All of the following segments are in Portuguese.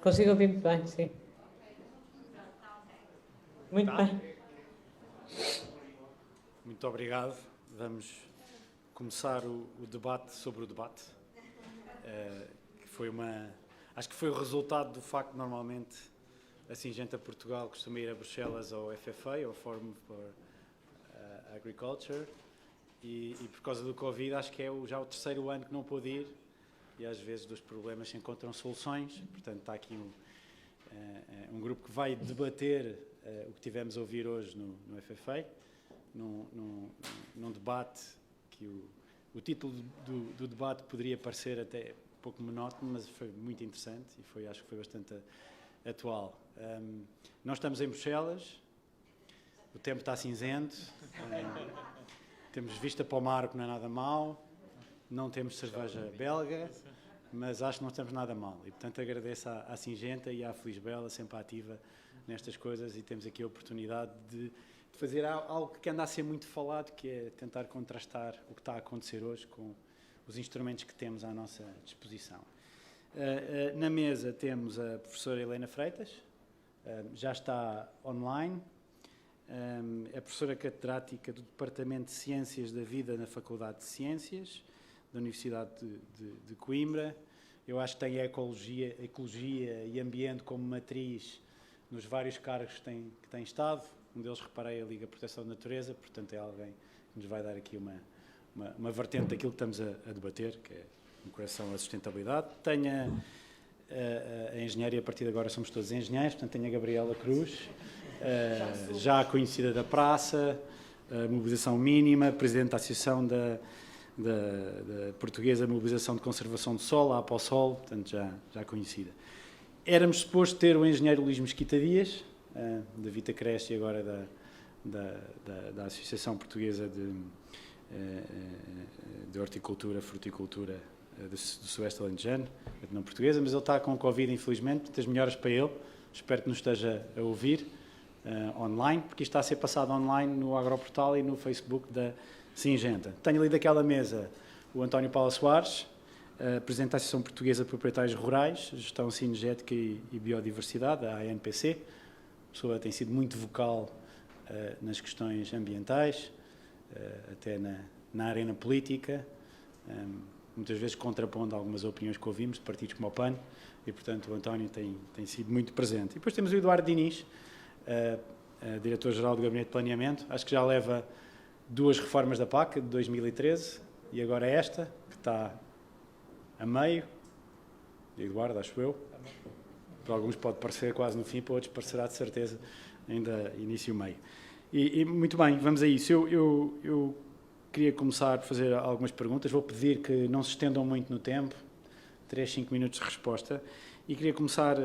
Consigo ouvir muito bem, sim. Muito bem. Muito obrigado. Vamos começar o debate sobre o debate, que foi acho que foi o resultado do facto de normalmente a Syngenta Portugal costuma ir a Bruxelas ao FFA, ao Forum for Agriculture, e por causa do Covid acho que é já o terceiro ano que não pôde ir, e às vezes dos problemas se encontram soluções. Portanto, está aqui um grupo que vai debater o que tivemos a ouvir hoje no FFA, num debate que o título do debate poderia parecer até um pouco monótono, mas foi muito interessante e acho que foi bastante atual. Nós estamos em Bruxelas, o tempo está cinzento, temos vista para o mar, o que não é nada mau, não temos cerveja belga, mas acho que não estamos nada mal. E, portanto, agradeço à Syngenta e à Felisbela, sempre ativa nestas coisas, e temos aqui a oportunidade de fazer algo que anda a ser muito falado, que é tentar contrastar o que está a acontecer hoje com os instrumentos que temos à nossa disposição. Na mesa temos a professora Helena Freitas, já está online, é professora catedrática do Departamento de Ciências da Vida na Faculdade de Ciências da Universidade de Coimbra. Eu acho que tem a ecologia e ambiente como matriz nos vários cargos que tem estado. Um deles, reparei, a Liga Proteção da Natureza, portanto é alguém que nos vai dar aqui uma vertente daquilo que estamos a debater, que é no coração a sustentabilidade. Tenho a engenharia, a partir de agora somos todos engenheiros, portanto tenho a Gabriela Cruz, já conhecida da praça, mobilização mínima, presidente da Associação da Portuguesa Mobilização de Conservação do Solo, a APOSOL, portanto já conhecida. Éramos supostos ter o engenheiro Luís Mesquita Dias, da Vita Cresce e agora da Associação Portuguesa de Horticultura, Fruticultura do Sueste Alentejano, não portuguesa, mas ele está com Covid, infelizmente. Muitas melhoras para ele, espero que nos esteja a ouvir online, porque isto está a ser passado online no Agroportal e no Facebook da Syngenta. Tenho ali daquela mesa o António Paula Soares, presidente da Associação Portuguesa de Proprietários Rurais, Gestão Cinegética e Biodiversidade, a ANPC. A pessoa tem sido muito vocal nas questões ambientais, até na arena política, muitas vezes contrapondo algumas opiniões que ouvimos de partidos como o PAN, e, portanto, o António tem sido muito presente. E depois temos o Eduardo Diniz, diretor-geral do Gabinete de Planeamento, acho que já leva 2 reformas da PAC, de 2013, e agora esta, que está a meio, Eduardo, acho eu. Para alguns pode parecer quase no fim, para outros parecerá de certeza ainda início e meio. E muito bem, vamos a isso. Eu queria começar por fazer algumas perguntas, vou pedir que não se estendam muito no tempo, 3, 5 minutos de resposta, e queria começar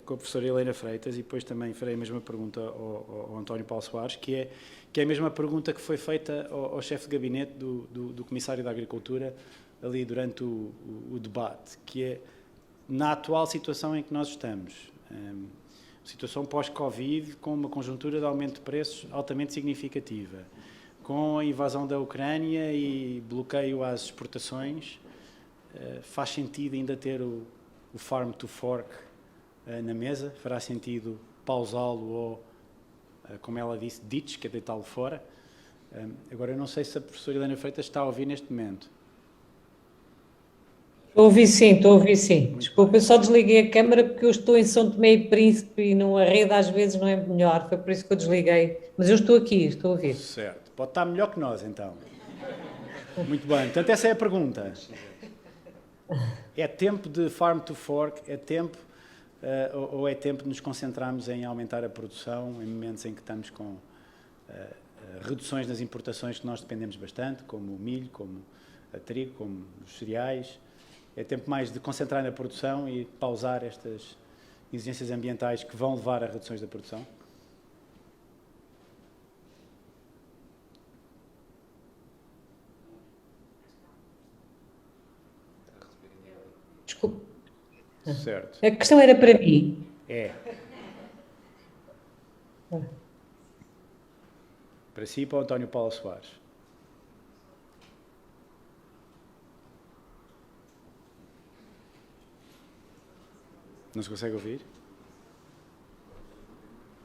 com a professora Helena Freitas, e depois também farei a mesma pergunta ao António Paulo Soares, que é a mesma pergunta que foi feita ao chefe de gabinete do Comissário da Agricultura ali durante o debate, que é, na atual situação em que nós estamos, situação pós-Covid, com uma conjuntura de aumento de preços altamente significativa, com a invasão da Ucrânia e bloqueio às exportações, faz sentido ainda ter o Farm to Fork na mesa? Fará sentido pausá-lo ou, como ela disse, ditch, que é deitá-lo fora? Agora, eu não sei se a professora Helena Freitas está a ouvir neste momento. Estou a ouvir sim. Desculpa, eu só desliguei a câmara porque eu estou em São Tomé e Príncipe e a rede às vezes não é melhor, foi por isso que eu desliguei. Mas eu estou aqui, estou a ouvir. Certo, pode estar melhor que nós então. Muito bem, portanto essa é a pergunta. É tempo de Farm to Fork? É tempo ou é tempo de nos concentrarmos em aumentar a produção em momentos em que estamos com reduções nas importações que nós dependemos bastante, como o milho, como a trigo, como os cereais? É tempo mais de concentrar na produção e pausar estas exigências ambientais que vão levar a reduções da produção? Desculpa. Certo. A questão era para mim. É. Para si e para o António Paulo Soares. Não se consegue ouvir?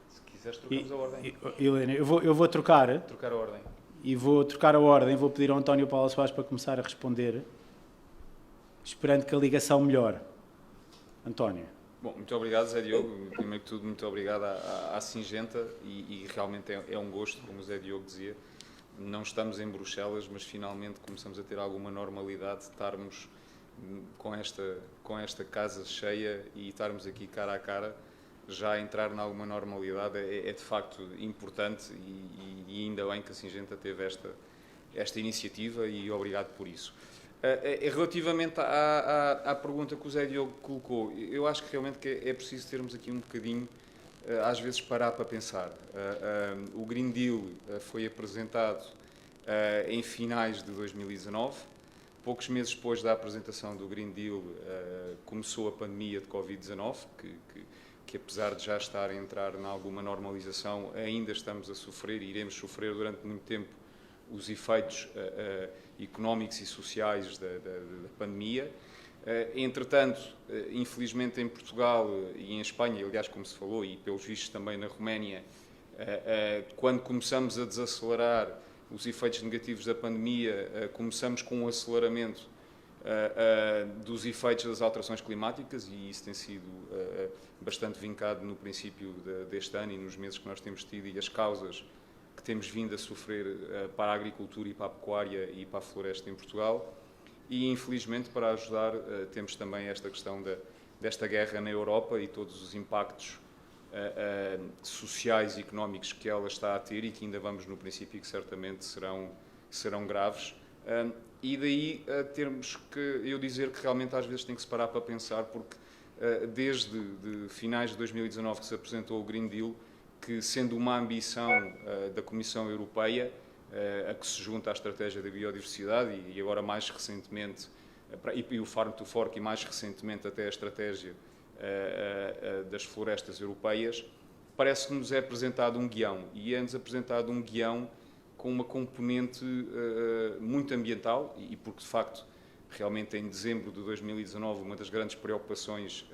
Se quiseres, trocamos a ordem. Helena, eu vou trocar. Trocar a ordem. E vou trocar a ordem. Vou pedir ao António Paulo Soares para começar a responder, esperando que a ligação melhore. António. Bom, muito obrigado, Zé Diogo. Primeiro que tudo, muito obrigado à Singenta e realmente é um gosto, como o Zé Diogo dizia. Não estamos em Bruxelas, mas finalmente começamos a ter alguma normalidade de estarmos com esta casa cheia e estarmos aqui cara a cara. Já entrar em alguma normalidade é de facto importante e ainda bem que a Singenta teve esta iniciativa e obrigado por isso. Relativamente à pergunta que o Zé Diogo colocou, eu acho que realmente que é preciso termos aqui um bocadinho, às vezes, parar para pensar. O Green Deal foi apresentado em finais de 2019. Poucos meses depois da apresentação do Green Deal, começou a pandemia de Covid-19, que apesar de já estar a entrar em alguma normalização, ainda estamos a sofrer e iremos sofrer durante muito tempo os efeitos económicos e sociais da pandemia. Entretanto, infelizmente em Portugal e em Espanha, aliás, como se falou, e pelos vistos também na Roménia, quando começamos a desacelerar os efeitos negativos da pandemia, começamos com um aceleramento dos efeitos das alterações climáticas e isso tem sido bastante vincado no princípio deste ano e nos meses que nós temos tido e as causas que temos vindo a sofrer para a agricultura e para a pecuária e para a floresta em Portugal. E, infelizmente, para ajudar, temos também esta questão desta guerra na Europa e todos os impactos sociais e económicos que ela está a ter e que ainda vamos no princípio que certamente serão graves. E daí termos que eu dizer que realmente às vezes tem que se parar para pensar, porque desde finais de 2019 que se apresentou o Green Deal, que sendo uma ambição da Comissão Europeia, a que se junta à estratégia da biodiversidade e agora mais recentemente, e o Farm to Fork e mais recentemente até a estratégia das florestas europeias, parece que nos é apresentado um guião, e é-nos apresentado um guião com uma componente muito ambiental, e porque de facto, realmente em dezembro de 2019, uma das grandes preocupações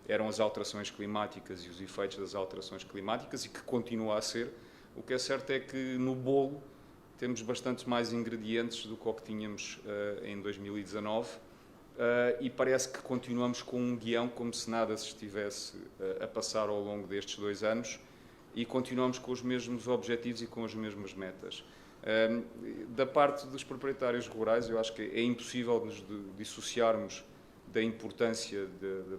eram as alterações climáticas e os efeitos das alterações climáticas, e que continua a ser. O que é certo é que no bolo temos bastante mais ingredientes do que o que tínhamos em 2019, e parece que continuamos com um guião como se nada se estivesse a passar ao longo destes 2 anos, e continuamos com os mesmos objetivos e com as mesmas metas. Da parte dos proprietários rurais, eu acho que é impossível nos dissociarmos da importância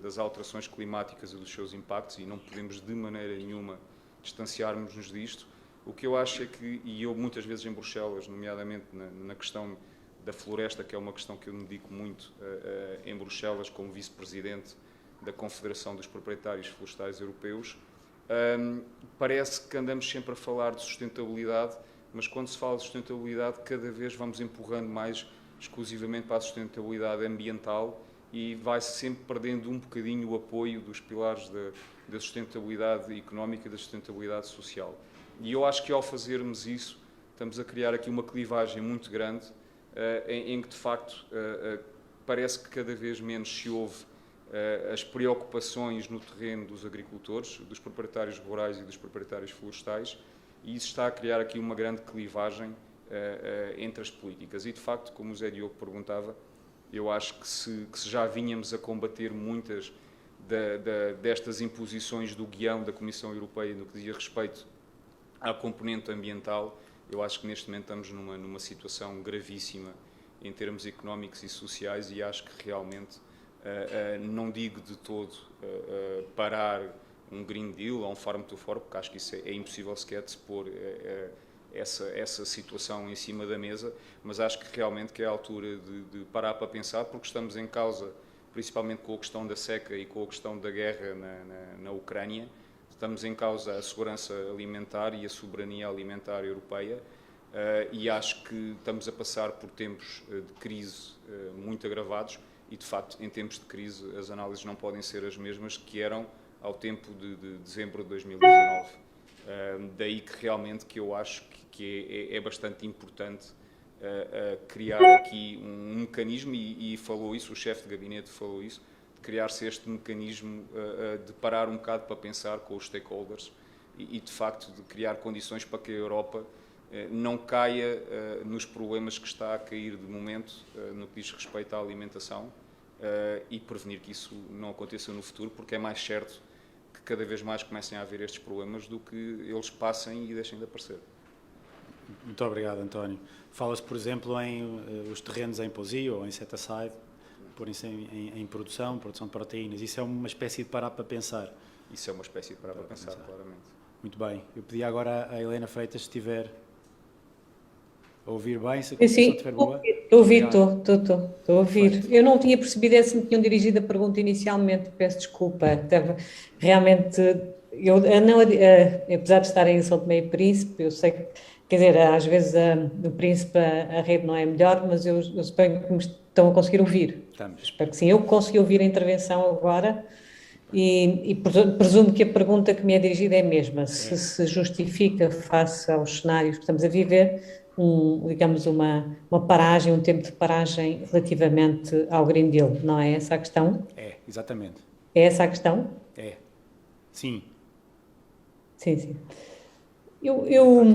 das alterações climáticas e dos seus impactos, e não podemos de maneira nenhuma distanciarmos-nos disto. O que eu acho é que, e eu muitas vezes em Bruxelas, nomeadamente na questão da floresta, que é uma questão que eu me dedico muito em Bruxelas como vice-presidente da Confederação dos Proprietários Florestais Europeus, parece que andamos sempre a falar de sustentabilidade, mas quando se fala de sustentabilidade, cada vez vamos empurrando mais exclusivamente para a sustentabilidade ambiental e vai-se sempre perdendo um bocadinho o apoio dos pilares da sustentabilidade económica e da sustentabilidade social. E eu acho que ao fazermos isso, estamos a criar aqui uma clivagem muito grande em que, de facto, parece que cada vez menos se ouve as preocupações no terreno dos agricultores, dos proprietários rurais e dos proprietários florestais, e isso está a criar aqui uma grande clivagem entre as políticas. E, de facto, como o Zé Diogo perguntava, eu acho que se já vínhamos a combater muitas destas imposições do guião da Comissão Europeia no que dizia respeito à componente ambiental, eu acho que neste momento estamos numa situação gravíssima em termos económicos e sociais, e acho que realmente não digo de todo parar um Green Deal ou um Farm to Fork, porque acho que isso é impossível sequer de se pôr essa situação em cima da mesa, mas acho que realmente que é a altura de parar para pensar, porque estamos em causa, principalmente com a questão da seca e com a questão da guerra na Ucrânia, estamos em causa a segurança alimentar e a soberania alimentar europeia, e acho que estamos a passar por tempos de crise muito agravados, e de facto em tempos de crise as análises não podem ser as mesmas que eram ao tempo de dezembro de 2019. Daí que realmente que eu acho que é bastante importante criar aqui um mecanismo, e falou isso, o chefe de gabinete falou isso, criar-se este mecanismo de parar um bocado para pensar com os stakeholders e de facto de criar condições para que a Europa não caia nos problemas que está a cair de momento no que diz respeito à alimentação e prevenir que isso não aconteça no futuro, porque é mais certo que cada vez mais comecem a haver estes problemas do que eles passem e deixem de aparecer. Muito obrigado, António. Fala-se, por exemplo, em os terrenos em pousio ou em set-aside, porem-se em produção de proteínas. Isso é uma espécie de parar para pensar. Isso é uma espécie de parar para pensar, claramente. Muito bem. Eu pedi agora à Helena Freitas, se estiver a ouvir bem, se a conexão estiver boa. Estou a ouvir, estou a ouvir. Perfeito. Eu não tinha percebido se me tinham dirigido a pergunta inicialmente, peço desculpa. Realmente, apesar de estar em São Tomé e Príncipe, eu sei que, quer dizer, às vezes no Príncipe a rede não é melhor, mas eu espero que me estão a conseguir ouvir. Estamos. Espero que sim. Eu consegui ouvir a intervenção agora e presumo que a pergunta que me é dirigida é a mesma. Se justifica, face aos cenários que estamos a viver, digamos, uma paragem, um tempo de paragem relativamente ao Green Deal. Não é essa a questão? É, exatamente. É essa a questão? É. Sim. Sim. Eu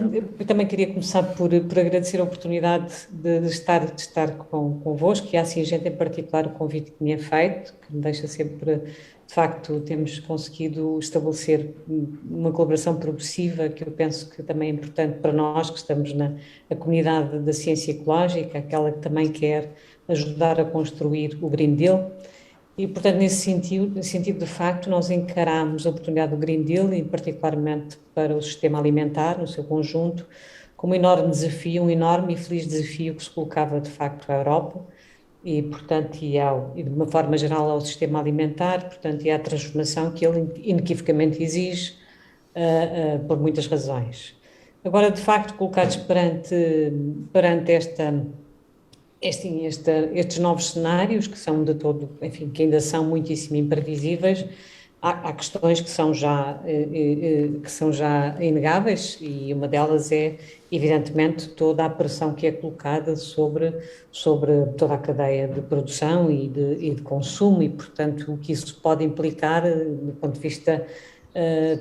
também queria começar por agradecer a oportunidade de estar convosco e à Singenta em particular o convite que me é feito, que me deixa sempre, de facto, temos conseguido estabelecer uma colaboração progressiva que eu penso que também é importante para nós, que estamos na comunidade da ciência ecológica, aquela que também quer ajudar a construir o Green Deal. E, portanto, nesse sentido, de facto, nós encaramos a oportunidade do Green Deal, e particularmente para o sistema alimentar, no seu conjunto, como um enorme desafio, um enorme e feliz desafio que se colocava, de facto, à Europa e, portanto, e de uma forma geral ao sistema alimentar, portanto, e à transformação que ele inequivocamente exige, por muitas razões. Agora, de facto, colocados perante estes novos cenários, que são de todo, enfim, que ainda são muitíssimo imprevisíveis, há questões que são já inegáveis, e uma delas é, evidentemente, toda a pressão que é colocada sobre toda a cadeia de produção e de consumo, e, portanto, o que isso pode implicar do ponto de vista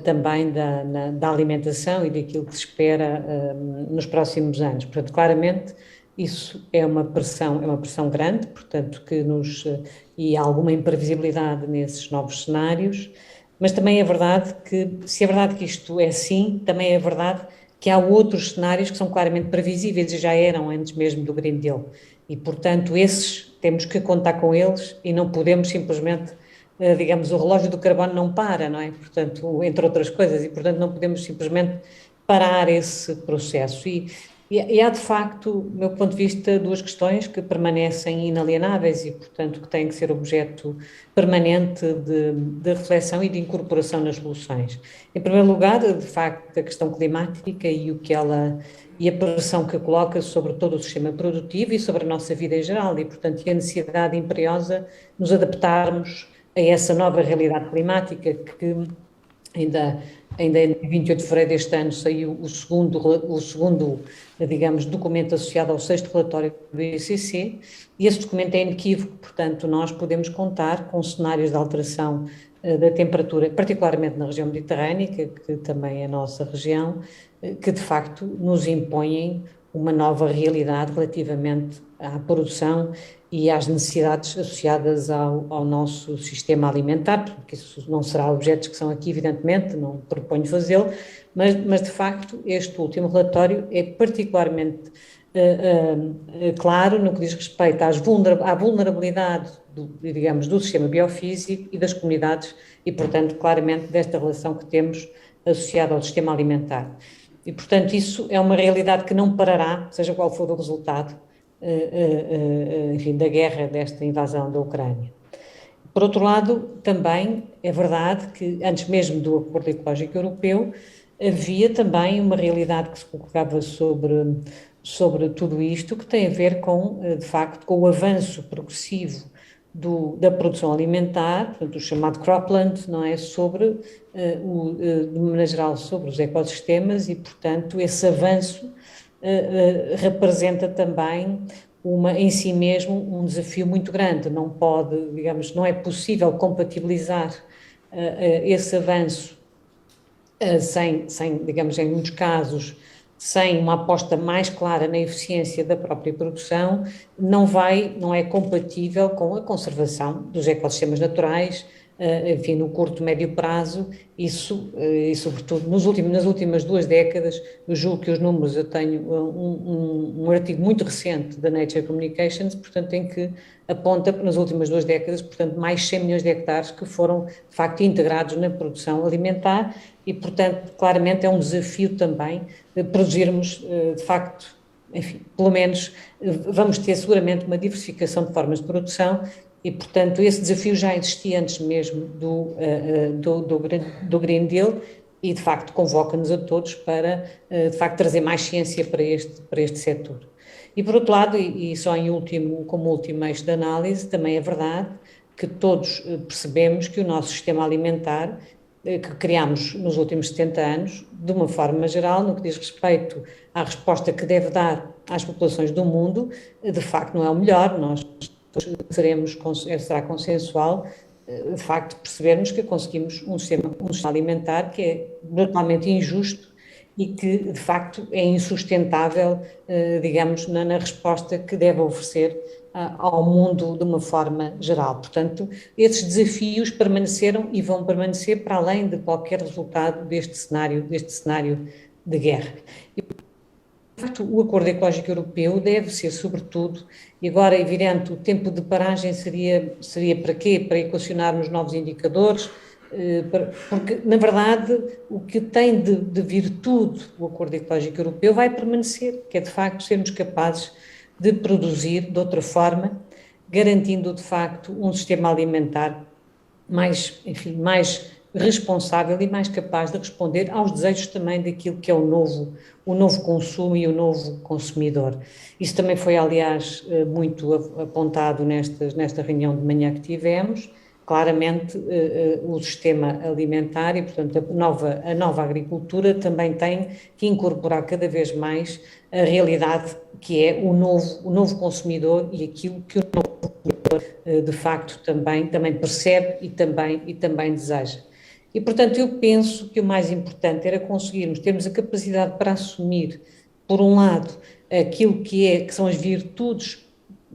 também da alimentação e daquilo que se espera nos próximos anos. Portanto, claramente, isso é uma pressão grande, portanto, e há alguma imprevisibilidade nesses novos cenários, mas também é verdade que, se é verdade que isto é assim, também é verdade que há outros cenários que são claramente previsíveis e já eram antes mesmo do Green Deal, e, portanto, esses temos que contar com eles e não podemos simplesmente, digamos, o relógio do carbono não para, não é? Portanto, entre outras coisas, e, portanto, não podemos simplesmente parar esse processo. E há, de facto, do meu ponto de vista, duas questões que permanecem inalienáveis e, portanto, que têm que ser objeto permanente de reflexão e de incorporação nas soluções. Em primeiro lugar, de facto, a questão climática e a pressão que coloca sobre todo o sistema produtivo e sobre a nossa vida em geral, e, portanto, a necessidade imperiosa de nos adaptarmos a essa nova realidade climática que ainda em 28 de fevereiro deste ano saiu o segundo, digamos, documento associado ao 6º relatório do IPCC, e esse documento é inequívoco, portanto, nós podemos contar com cenários de alteração da temperatura, particularmente na região mediterrânica, que também é a nossa região, que de facto nos impõem uma nova realidade relativamente à produção e às necessidades associadas ao nosso sistema alimentar, porque isso não será objeto de discussão aqui, evidentemente, não proponho fazê-lo, mas de facto este último relatório é particularmente claro no que diz respeito à vulnerabilidade, digamos, do sistema biofísico e das comunidades e, portanto, claramente desta relação que temos associada ao sistema alimentar. E, portanto, isso é uma realidade que não parará, seja qual for o resultado, enfim, da guerra, desta invasão da Ucrânia. Por outro lado, também é verdade que, antes mesmo do Acordo Ecológico Europeu, havia também uma realidade que se colocava sobre tudo isto, que tem a ver com, de facto, com o avanço progressivo da produção alimentar, portanto, o chamado cropland, não é, de maneira geral, sobre os ecossistemas, e, portanto, esse avanço representa também em si mesmo um desafio muito grande. Não pode, digamos, não é possível compatibilizar esse avanço sem, digamos, em muitos casos, sem uma aposta mais clara na eficiência da própria produção, não é compatível com a conservação dos ecossistemas naturais, enfim, no curto e médio prazo, isso, e sobretudo nas últimas 2 décadas, eu julgo que os números, eu tenho um artigo muito recente da Nature Communications, portanto, em que aponta nas últimas 2 décadas, portanto, mais 100 milhões de hectares que foram, de facto, integrados na produção alimentar e, portanto, claramente é um desafio também produzirmos, de facto, enfim, pelo menos vamos ter seguramente uma diversificação de formas de produção e, portanto, esse desafio já existia antes mesmo do Green Deal e, de facto, convoca-nos a todos para, de facto, trazer mais ciência para este setor. E, por outro lado, e só como último eixo de análise, também é verdade que todos percebemos que o nosso sistema alimentar, que criámos nos últimos 70 anos, de uma forma geral, no que diz respeito à resposta que deve dar às populações do mundo, de facto não é o melhor, nós será consensual, de facto percebermos que conseguimos um sistema alimentar que é brutalmente injusto e que, de facto, é insustentável, digamos, na resposta que deve oferecer ao mundo de uma forma geral. Portanto, esses desafios permaneceram e vão permanecer para além de qualquer resultado deste cenário de guerra. E, de facto, o Acordo Ecológico Europeu deve ser, sobretudo, e agora é evidente, o tempo de paragem seria para quê? Para equacionarmos novos indicadores, porque, na verdade, o que tem de virtude o Acordo Ecológico Europeu vai permanecer, que é, de facto, sermos capazes de produzir de outra forma, garantindo, de facto, um sistema alimentar mais responsável e mais capaz de responder aos desejos também daquilo que é o novo consumo e o novo consumidor. Isso também foi, aliás, muito apontado nesta reunião de manhã que tivemos. Claramente, o sistema alimentar e, portanto, a nova agricultura também tem que incorporar cada vez mais a realidade que é o novo consumidor e aquilo que o novo consumidor, de facto, também percebe e também deseja. E, portanto, eu penso que o mais importante era termos a capacidade para assumir, por um lado, aquilo que são as virtudes,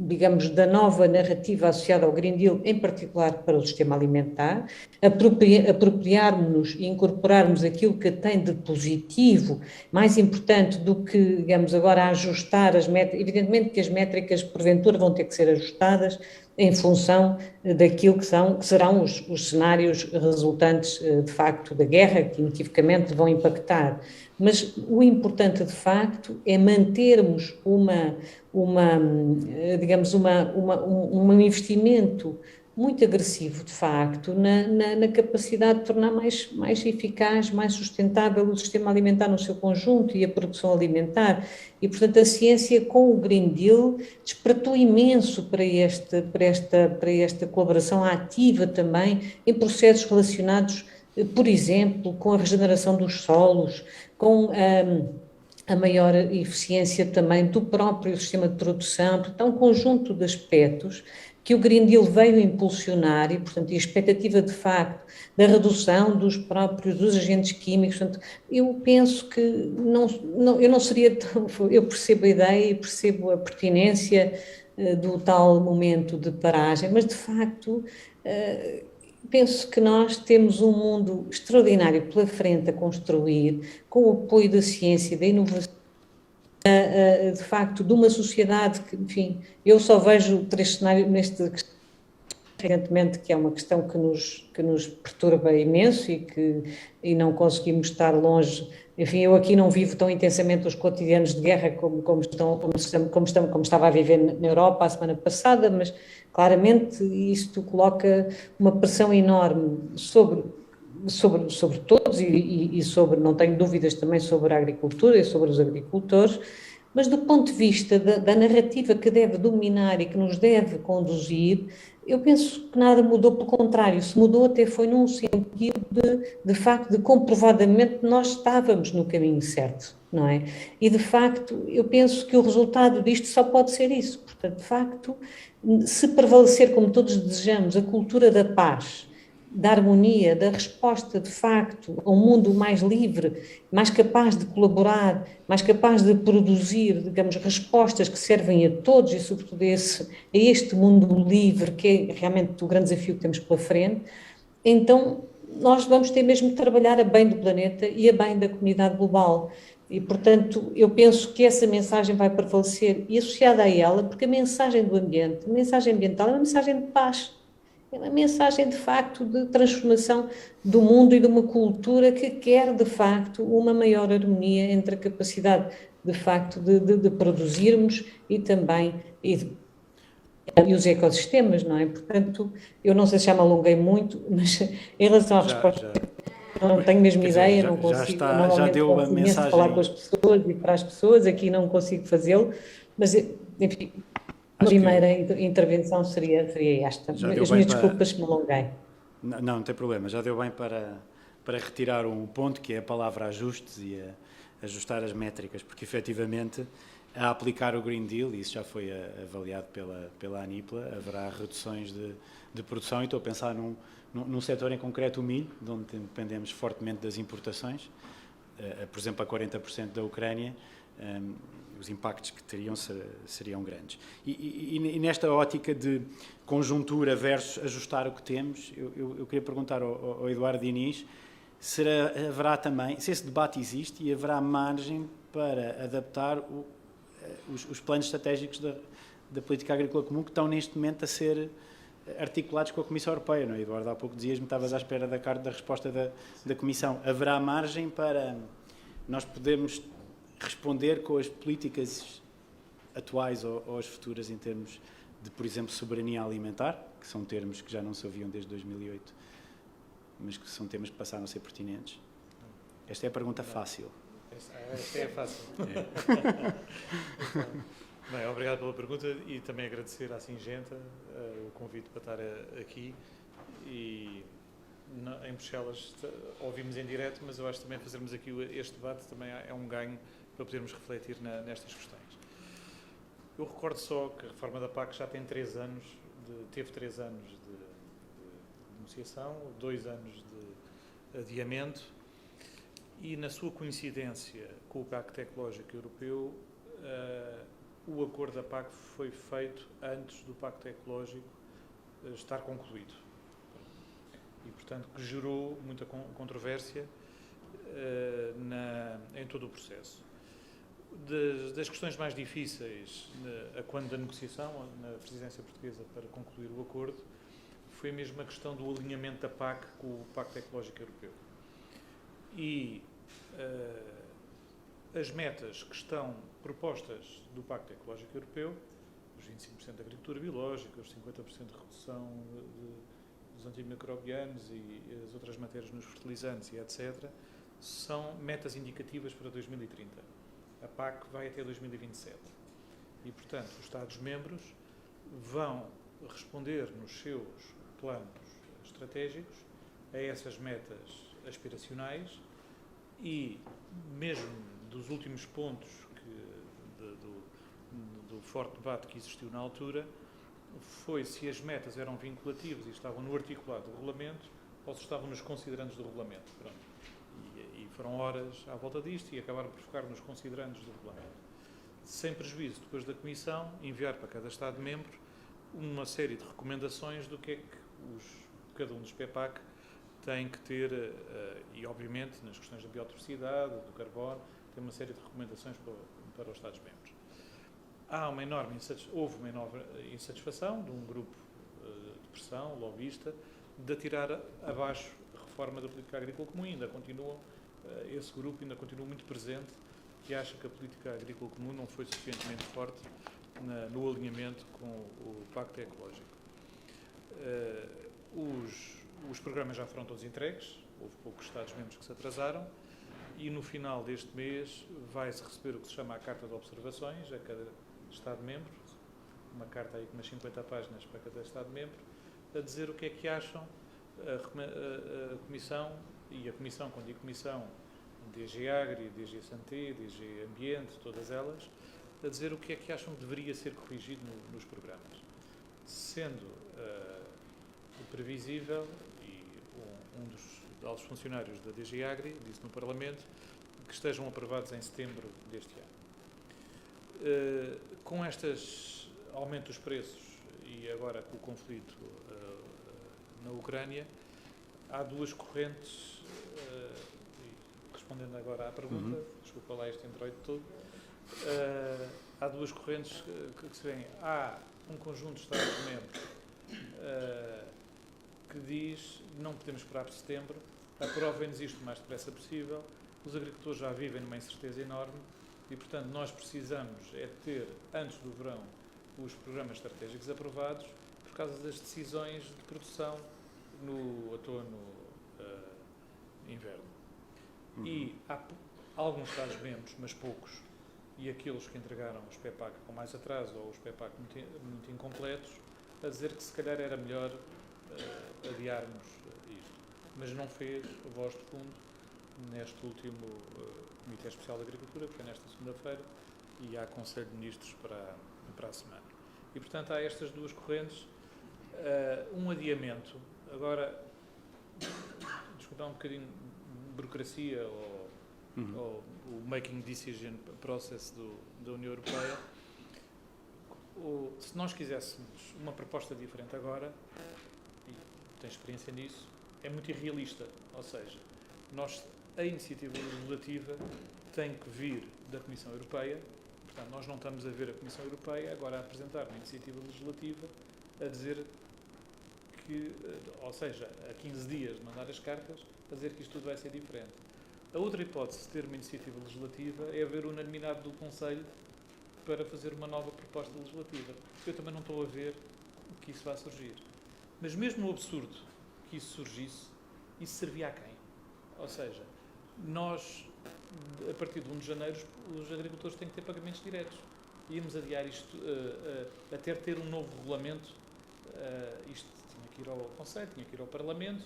digamos, da nova narrativa associada ao Green Deal, em particular para o sistema alimentar, apropriarmos-nos e incorporarmos aquilo que tem de positivo, mais importante do que, digamos, agora ajustar as métricas. Evidentemente que as métricas, porventura, vão ter que ser ajustadas em função daquilo que serão os cenários resultantes, de facto, da guerra, que inequivocamente vão impactar. Mas o importante, de facto, é mantermos digamos, um investimento muito agressivo, de facto, na capacidade de tornar mais eficaz, mais sustentável o sistema alimentar no seu conjunto e a produção alimentar. E, portanto, a ciência com o Green Deal despertou imenso para esta colaboração ativa também em processos relacionados, por exemplo, com a regeneração dos solos, com a maior eficiência também do próprio sistema de produção. Portanto, há um conjunto de aspectos que o Green Deal veio impulsionar e, portanto, a expectativa de facto da redução dos agentes químicos. Portanto, eu penso que eu não seria tão... Eu percebo a ideia e percebo a pertinência do tal momento de paragem, mas, de facto, penso que nós temos um mundo extraordinário pela frente a construir, com o apoio da ciência e da inovação, de facto, de uma sociedade que, enfim, eu só vejo 3 cenários evidentemente que é uma questão que nos perturba imenso e não conseguimos estar longe. Enfim, eu aqui não vivo tão intensamente os cotidianos de guerra como estava a viver na Europa a semana passada, mas claramente isto coloca uma pressão enorme sobre todos e sobre, não tenho dúvidas também sobre a agricultura e sobre os agricultores, mas do ponto de vista da narrativa que deve dominar e que nos deve conduzir, eu penso que nada mudou, pelo contrário, se mudou até foi num sentido de facto, de comprovadamente nós estávamos no caminho certo, não é? E de facto, eu penso que o resultado disto só pode ser isso. Portanto, de facto, se prevalecer, como todos desejamos, a cultura da paz, da harmonia, da resposta de facto a um mundo mais livre, mais capaz de colaborar, mais capaz de produzir, digamos, respostas que servem a todos e sobretudo a este mundo livre, que é realmente o grande desafio que temos pela frente, então nós vamos ter mesmo de trabalhar a bem do planeta e a bem da comunidade global. E, portanto, eu penso que essa mensagem vai prevalecer e associada a ela, porque a mensagem do ambiente, a mensagem ambiental é uma mensagem de paz. É uma mensagem, de facto, de transformação do mundo e de uma cultura que quer, de facto, uma maior harmonia entre a capacidade, de facto, de produzirmos e também e os ecossistemas, não é? Portanto, eu não sei se já me alonguei muito, mas em relação à resposta, não tenho mesmo ideia, não consigo. Eu já normalmente deu a gosto imenso de falar mensagem. com as pessoas e para as pessoas, aqui não consigo fazê-lo, mas, enfim, a Acho que primeira intervenção seria esta. já deu As bem minhas para. desculpas se me alonguei. Não tem problema, já deu bem para retirar um ponto que é a palavra ajustes e ajustar as métricas, porque efetivamente a aplicar o Green Deal, e isso já foi avaliado pela ANIPLA, haverá reduções de produção, e estou a pensar num setor em concreto, o milho, de onde dependemos fortemente das importações, por exemplo, a 40% da Ucrânia, os impactos que teriam seriam grandes. E nesta ótica de conjuntura versus ajustar o que temos, eu queria perguntar ao Eduardo Diniz, haverá também, se esse debate existe, e haverá margem para adaptar os planos estratégicos da política agrícola comum que estão neste momento a ser articulados com a Comissão Europeia, não é, Eduardo? Há pouco dizias-me que estavas à espera da resposta da Comissão. Haverá margem para nós podermos responder com as políticas atuais ou as futuras em termos de, por exemplo, soberania alimentar, que são termos que já não se ouviam desde 2008, mas que são temas que passaram a ser pertinentes? Esta é a pergunta fácil. Esta é fácil. Bem, obrigado pela pergunta e também agradecer à Singenta o convite para estar aqui. E em Bruxelas ouvimos em direto, mas eu acho que também fazermos aqui este debate também é um ganho para podermos refletir nestas questões. Eu recordo só que a reforma da PAC já tem teve 3 anos de negociação, 2 anos de adiamento, e na sua coincidência com o Pacto Ecológico Europeu, o acordo da PAC foi feito antes do Pacto Ecológico estar concluído. E, portanto, que gerou muita controvérsia em todo o processo. Das questões mais difíceis, quando da negociação, na presidência portuguesa, para concluir o acordo, foi mesmo a questão do alinhamento da PAC com o Pacto Ecológico Europeu. E as metas que estão propostas do Pacto Ecológico Europeu, os 25% de agricultura biológica, os 50% de redução dos antimicrobianos e as outras matérias nos fertilizantes e etc., são metas indicativas para 2030. A PAC vai até 2027. E, portanto, os Estados-membros vão responder nos seus planos estratégicos a essas metas aspiracionais e, mesmo dos últimos pontos do forte debate que existiu na altura, foi se as metas eram vinculativas e estavam no articulado do regulamento ou se estavam nos considerandos do regulamento. Pronto. E foram horas à volta disto e acabaram por ficar nos considerandos do regulamento. Sem prejuízo, depois da Comissão, enviar para cada Estado-membro uma série de recomendações do que é que cada um dos PEPAC tem que ter, e obviamente nas questões da biodiversidade, do carbono, tem uma série de recomendações para os Estados-membros. Houve uma enorme insatisfação de um grupo de pressão, lobbyista, de atirar abaixo a reforma da política agrícola comum. Esse grupo ainda continua muito presente, que acha que a política agrícola comum não foi suficientemente forte no alinhamento com o Pacto Ecológico. Os programas já foram todos entregues, houve poucos Estados-membros que se atrasaram, E no final deste mês vai-se receber o que se chama a Carta de Observações a cada Estado-membro, uma carta aí com umas 50 páginas para cada Estado-membro, a dizer o que é que acham a Comissão, e a Comissão, quando digo Comissão, DG Agri, DG Santé, DG Ambiente, todas elas, a dizer o que é que acham que deveria ser corrigido nos programas. Sendo previsível, e um dos altos funcionários da DG Agri disse no Parlamento que estejam aprovados em setembro deste ano. Com estes aumento dos preços e agora com o conflito na Ucrânia, há duas correntes, respondendo agora à pergunta, desculpa lá este introito todo, há duas correntes que se veem. Há um conjunto de Estados-membros que diz não podemos esperar por setembro, aprovem-nos isto o mais depressa possível, os agricultores já vivem numa incerteza enorme e, portanto, nós precisamos é de ter, antes do verão, os programas estratégicos aprovados por causa das decisões de produção no outono, inverno. E há alguns Estados-membros, mas poucos, e aqueles que entregaram os PEPAC com mais atraso ou os PEPAC muito incompletos, a dizer que se calhar era melhor adiarmos isto. Mas não fez a voz de fundo neste último Comitê Especial de Agricultura, que foi nesta segunda-feira, e há Conselho de Ministros para a semana. E, portanto, há estas duas correntes, um adiamento. Agora, desculpar um bocadinho de burocracia ou o making decision process da União Europeia. Se nós quiséssemos uma proposta diferente agora, e tenho experiência nisso, é muito irrealista. Ou seja, a iniciativa legislativa tem que vir da Comissão Europeia. Portanto, nós não estamos a ver a Comissão Europeia agora a apresentar uma iniciativa legislativa a dizer que, ou seja, a 15 dias de mandar as cartas, a dizer que isto tudo vai ser diferente. A outra hipótese de ter uma iniciativa legislativa é haver unanimidade do Conselho para fazer uma nova proposta legislativa. Eu também não estou a ver que isso vá surgir. Mas mesmo no absurdo que isso surgisse, isso servia a quem? Ou seja, nós, a partir de 1 de janeiro, os agricultores têm que ter pagamentos diretos. Íamos adiar isto até ter um novo regulamento. Isto tinha que ir ao Conselho, tinha que ir ao Parlamento.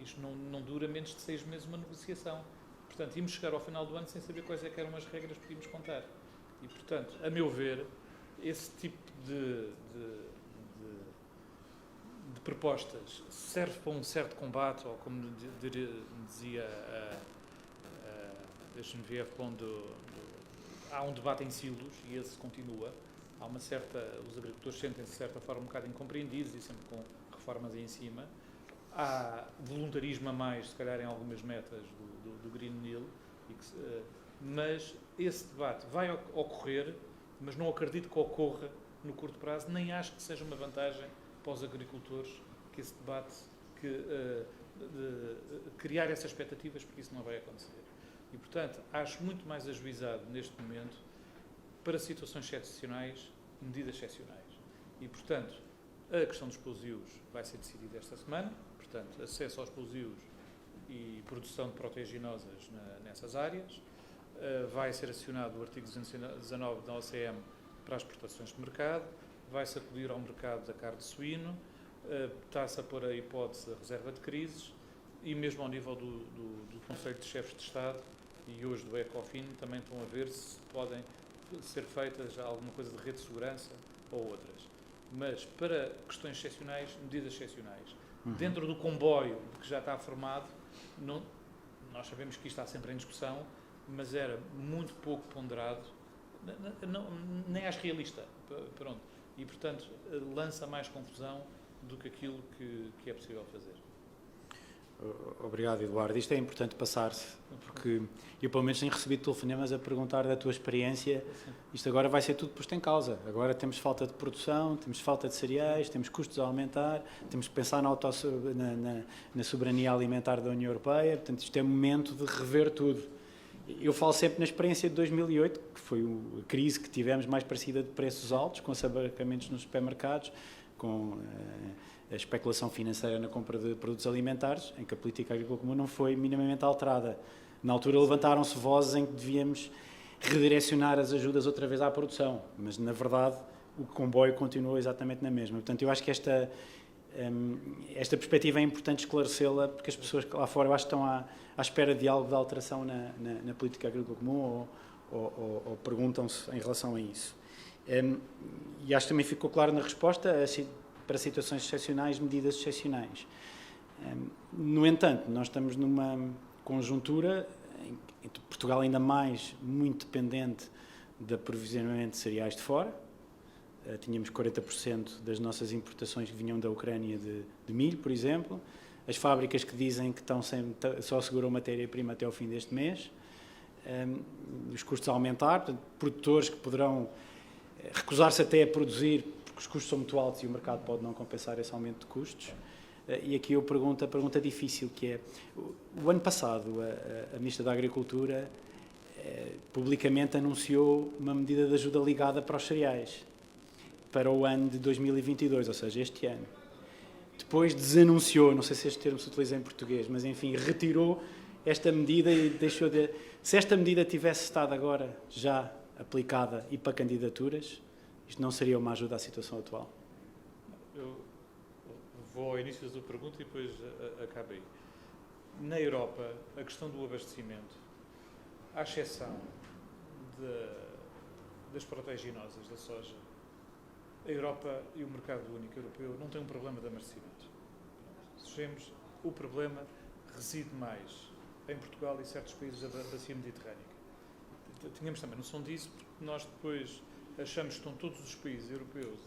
Isto não dura menos de 6 meses uma negociação. Portanto, íamos chegar ao final do ano sem saber quais é que eram as regras que podíamos contar. E, portanto, a meu ver, esse tipo de propostas serve para um certo combate, ou como dizia a Geneviève Pondo, há um debate em silos e esse continua. Há uma certa, os agricultores sentem-se de certa forma um bocado incompreendidos e sempre com reformas aí em cima. Há voluntarismo a mais, se calhar, em algumas metas do Green Deal, mas esse debate vai ocorrer, mas não acredito que ocorra no curto prazo, nem acho que seja uma vantagem para os agricultores que esse debate, criar essas expectativas, porque isso não vai acontecer. E, portanto, acho muito mais ajuizado neste momento para situações excepcionais, medidas excepcionais. E, portanto, a questão dos explosivos vai ser decidida esta semana, portanto, acesso aos explosivos e produção de proteaginosas nessas áreas. Vai ser acionado o artigo 219 da OCM para as exportações de mercado, vai-se acudir ao mercado da carne de suíno, está-se a pôr a hipótese da reserva de crises e mesmo ao nível do Conselho de Chefes de Estado e hoje do ECOFIN também estão a ver se podem ser feitas alguma coisa de rede de segurança ou outras. Mas para questões excepcionais, medidas excepcionais. Dentro do comboio que já está formado, nós sabemos que isto está sempre em discussão, mas era muito pouco ponderado, nem acho realista, pronto. E, portanto, lança mais confusão do que aquilo que é possível fazer. Obrigado, Eduardo. Isto é importante passar-se, porque eu, pelo menos, tenho recebido telefonemas a perguntar da tua experiência. Isto agora vai ser tudo posto em causa. Agora temos falta de produção, temos falta de cereais, temos custos a aumentar, temos que pensar na soberania alimentar da União Europeia. Portanto, isto é momento de rever tudo. Eu falo sempre na experiência de 2008, que foi a crise que tivemos mais parecida de preços altos, com abarcamentos nos supermercados, com a especulação financeira na compra de produtos alimentares, em que a política agrícola comum não foi minimamente alterada. Na altura levantaram-se vozes em que devíamos redirecionar as ajudas outra vez à produção, mas na verdade o comboio continuou exatamente na mesma. Portanto, eu acho que esta perspectiva é importante esclarecê-la, porque as pessoas lá fora eu acho que estão à espera de algo de alteração na política agrícola comum ou perguntam-se em relação a isso. E acho que também ficou claro na resposta, para situações excepcionais, medidas excepcionais. No entanto, nós estamos numa conjuntura em que Portugal ainda mais muito dependente do aprovisionamento de cereais de fora. Tínhamos 40% das nossas importações que vinham da Ucrânia de milho, por exemplo. As fábricas que dizem que só seguram matéria-prima até ao fim deste mês. Os custos a aumentar, portanto, produtores que poderão recusar-se até a produzir porque os custos são muito altos e o mercado pode não compensar esse aumento de custos. E aqui eu pergunto a pergunta difícil, que é, o ano passado a Ministra da Agricultura publicamente anunciou uma medida de ajuda ligada para os cereais, para o ano de 2022, ou seja, este ano. Depois desanunciou, não sei se este termo se utiliza em português, mas enfim, retirou esta medida e deixou de... Se esta medida tivesse estado agora já aplicada e para candidaturas, isto não seria uma ajuda à situação atual? Eu vou ao início da sua pergunta e depois acabo aí. Na Europa, a questão do abastecimento, à exceção das proteaginosas da soja, a Europa e o mercado único europeu não têm um problema de abastecimento. Sejamos, o problema reside mais em Portugal e certos países da bacia mediterrânica. Tínhamos também noção disso, porque nós depois achamos que estão todos os países europeus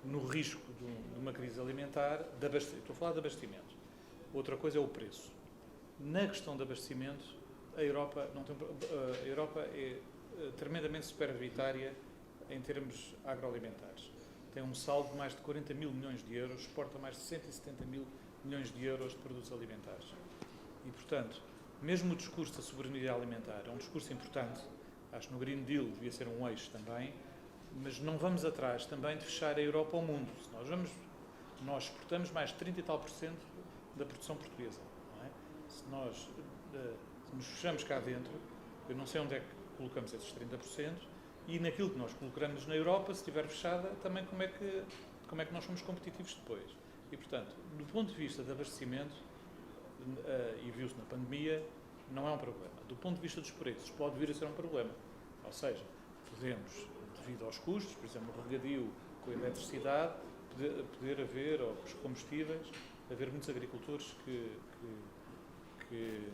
no risco de uma crise alimentar. Estou a falar de abastecimento. Outra coisa é o preço. Na questão de abastecimento, a Europa é tremendamente superavitária em termos agroalimentares. Tem um saldo de mais de 40 mil milhões de euros, exporta mais de 170 mil milhões de euros de produtos alimentares. E, portanto, mesmo o discurso da soberania alimentar é um discurso importante, acho que no Green Deal devia ser um eixo também, mas não vamos atrás também de fechar a Europa ao mundo. Nós exportamos mais de 30 e tal % da produção portuguesa. Não é? Se nós nos fechamos cá dentro, eu não sei onde é que colocamos esses 30%, e naquilo que nós colocamos na Europa, se estiver fechada, também como é que nós somos competitivos depois. E, portanto, do ponto de vista de abastecimento, e viu-se na pandemia, não é um problema. Do ponto de vista dos preços, pode vir a ser um problema. Ou seja, podemos, devido aos custos, por exemplo, no regadio com a eletricidade, poder haver, ou os combustíveis, haver muitos agricultores que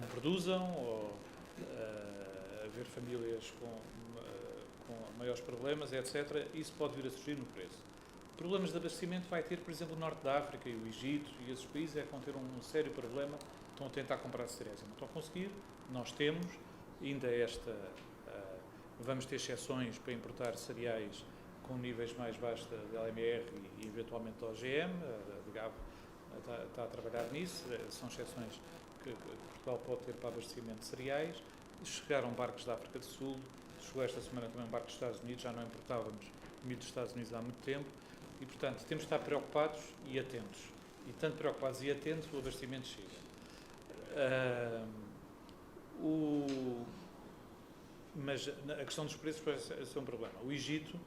não produzam, ou haver famílias com maiores problemas, etc. Isso pode vir a surgir no preço. Problemas de abastecimento vai ter, por exemplo, o Norte da África e o Egito, e esses países vão ter um sério problema, estão a tentar comprar cereais e não estão a conseguir. Nós temos, ainda vamos ter exceções para importar cereais com níveis mais baixos da LMR e eventualmente da OGM, a DGAV está a trabalhar nisso, são exceções que Portugal pode ter para abastecimento de cereais. Chegaram barcos da África do Sul, chegou esta semana também um barco dos Estados Unidos, já não importávamos milho dos Estados Unidos há muito tempo, e portanto temos de estar preocupados e atentos. E tanto preocupados e atentos, o abastecimento chega. Mas a questão dos preços pode ser um problema. O Egito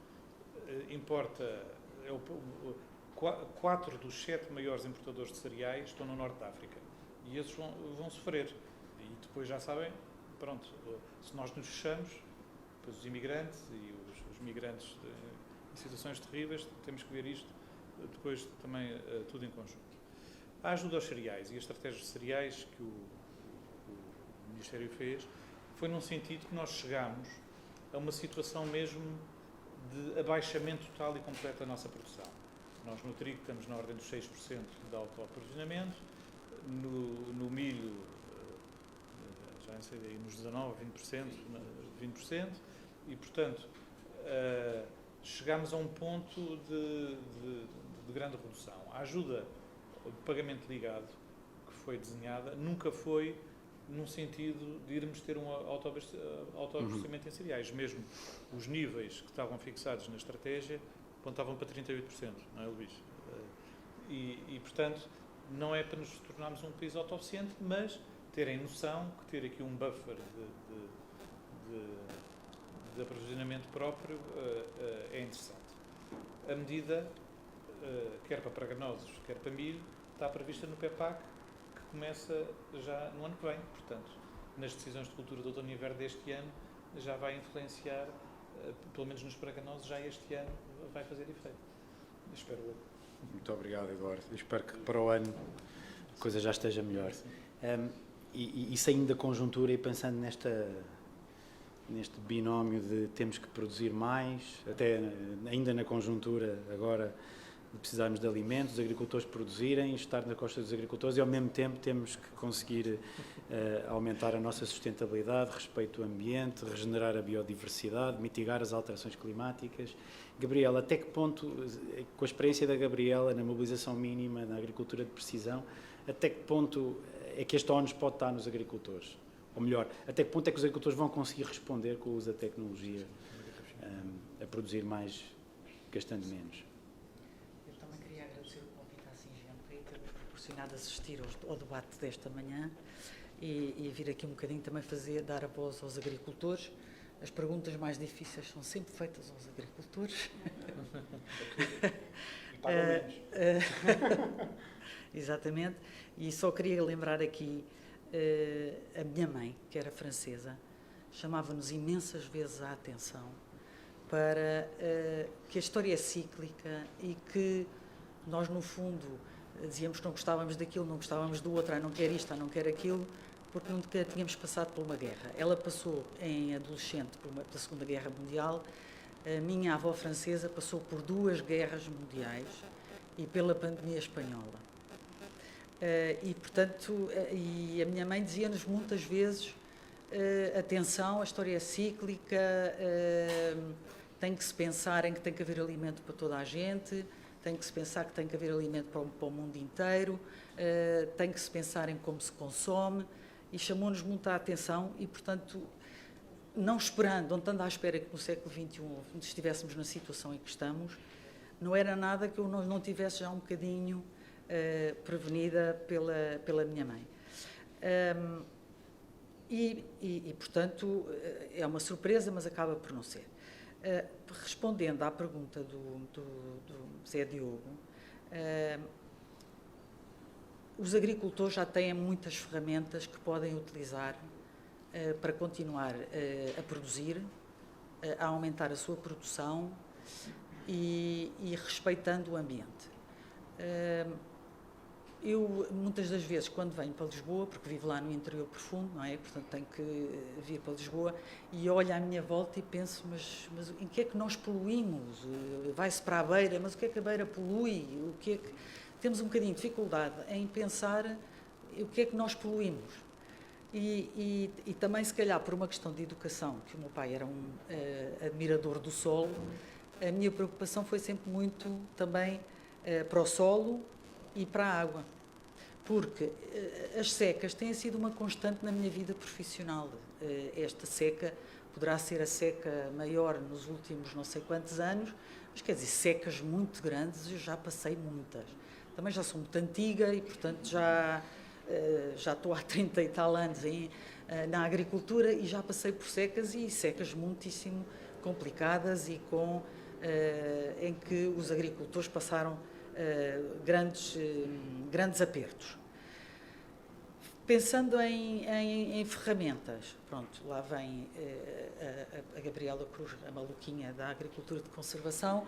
importa, 4 dos 7 maiores importadores de cereais estão no Norte da África, e esses vão sofrer. E depois já sabem, pronto, se nós nos fechamos, depois os imigrantes e os migrantes em situações terríveis, temos que ver isto depois também tudo em conjunto. A ajuda aos cereais e a estratégia de cereais que o Ministério fez foi num sentido que nós chegámos a uma situação mesmo de abaixamento total e completo da nossa produção. Nós no trigo estamos na ordem dos 6% de autoaprovisionamento, no milho já não sei, nos 19%, 20%, e portanto chegámos a um ponto de grande redução. A ajuda de pagamento ligado que foi desenhada nunca foi num sentido de irmos ter um autoabastecimento em cereais. Mesmo os níveis que estavam fixados na estratégia apontavam para 38%, não é, Luís? E portanto, não é para nos tornarmos um país autossuficiente, mas terem noção que ter aqui um buffer de aprovisionamento próprio é interessante. A medida, quer para praganosos, quer para milho, está prevista no PEPAC, que começa já no ano que vem. Portanto, nas decisões de cultura do outono e inverno deste ano, já vai influenciar, pelo menos nos praganosos, já este ano vai fazer efeito. Espero eu. Muito obrigado, Eduardo. Eu espero que para o ano a coisa já esteja melhor. E saindo da conjuntura e pensando neste binómio de temos que produzir mais, até ainda na conjuntura agora de precisarmos de alimentos, os agricultores produzirem, estar na costa dos agricultores e ao mesmo tempo temos que conseguir aumentar a nossa sustentabilidade, respeito ao ambiente, regenerar a biodiversidade, mitigar as alterações climáticas. Gabriela, até que ponto, com a experiência da Gabriela na mobilização mínima, na agricultura de precisão, até que ponto é que este ónus pode estar nos agricultores? Ou melhor, até que ponto é que os agricultores vão conseguir responder com o uso da tecnologia a produzir mais, gastando menos? Eu também queria agradecer o convite à Singenta e ter-nos proporcionado assistir ao debate desta manhã e vir aqui um bocadinho também dar a voz aos agricultores. As perguntas mais difíceis são sempre feitas aos agricultores. E pagam menos. Exatamente. E só queria lembrar aqui a minha mãe, que era francesa, chamava-nos imensas vezes a atenção para que a história é cíclica e que nós, no fundo, dizíamos que não gostávamos daquilo, não gostávamos do outro, não quer isto, não quer aquilo, porque nunca tínhamos passado por uma guerra. Ela passou, em adolescente, pela Segunda Guerra Mundial. A minha avó francesa passou por 2 guerras mundiais e pela pandemia espanhola. E, portanto, e a minha mãe dizia-nos muitas vezes, atenção, a história é cíclica, tem que se pensar em que tem que haver alimento para toda a gente, tem que se pensar que tem que haver alimento para o mundo inteiro, tem que se pensar em como se consome, e chamou-nos muita atenção e, portanto, não esperando, não estando à espera que no século XXI estivéssemos na situação em que estamos, não era nada que eu não tivesse já um bocadinho prevenida pela minha mãe. Portanto, é uma surpresa, mas acaba por não ser. Respondendo à pergunta do Zé Diogo, os agricultores já têm muitas ferramentas que podem utilizar para continuar a produzir, a aumentar a sua produção e respeitando o ambiente. Eu, muitas das vezes, quando venho para Lisboa, porque vivo lá no interior profundo, não é? Portanto, tenho que vir para Lisboa, e olho à minha volta e penso, mas em que é que nós poluímos? Vai-se para a beira, mas o que é que a beira polui? O que é que... Temos um bocadinho de dificuldade em pensar o que é que nós poluímos. E também, se calhar, por uma questão de educação, que o meu pai era um admirador do solo, a minha preocupação foi sempre muito também para o solo e para a água, porque as secas têm sido uma constante na minha vida profissional. Esta seca poderá ser a seca maior nos últimos não sei quantos anos, mas quer dizer, secas muito grandes eu já passei muitas. Também já sou muito antiga e, portanto, já estou há 30 e tal anos na agricultura e já passei por secas e secas muitíssimo complicadas e em que os agricultores passaram grandes apertos. Pensando em ferramentas, pronto, lá vem a Gabriela Cruz, a maluquinha da agricultura de conservação,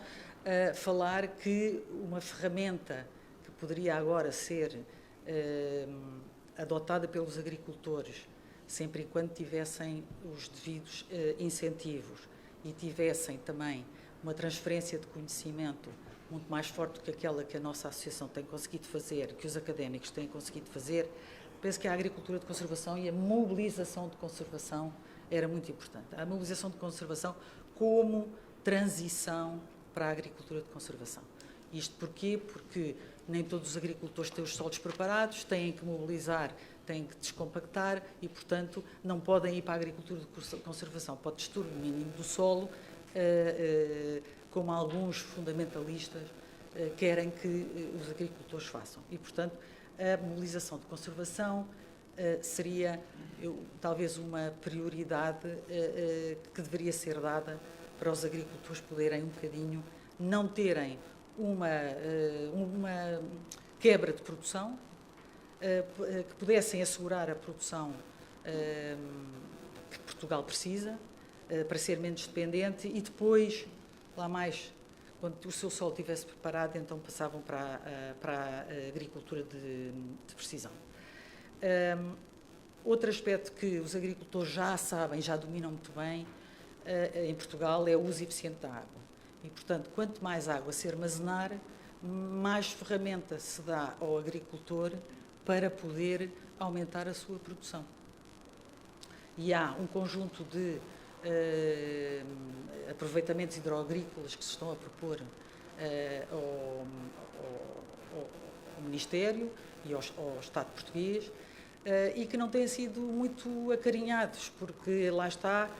falar que uma ferramenta que poderia agora ser adotada pelos agricultores, sempre e quando tivessem os devidos incentivos e tivessem também uma transferência de conhecimento muito mais forte do que aquela que a nossa associação tem conseguido fazer, que os académicos têm conseguido fazer, penso que a agricultura de conservação e a mobilização de conservação era muito importante. A mobilização de conservação como transição para a agricultura de conservação. Isto porquê? Porque nem todos os agricultores têm os solos preparados, têm que mobilizar, têm que descompactar e, portanto, não podem ir para a agricultura de conservação. Para o distúrbio mínimo do solo, como alguns fundamentalistas querem que os agricultores façam. E, portanto, a mobilização de conservação seria talvez uma prioridade que deveria ser dada para os agricultores poderem um bocadinho não terem uma quebra de produção, que pudessem assegurar a produção que Portugal precisa para ser menos dependente e depois, lá mais, quando o seu solo estivesse preparado, então passavam para a agricultura de precisão. Outro aspecto que os agricultores já sabem, já dominam muito bem em Portugal é o uso eficiente da água. E, portanto, quanto mais água se armazenar, mais ferramenta se dá ao agricultor para poder aumentar a sua produção. E há um conjunto de aproveitamentos hidroagrícolas que se estão a propor ao Ministério e ao Estado português e que não têm sido muito acarinhados, porque lá está,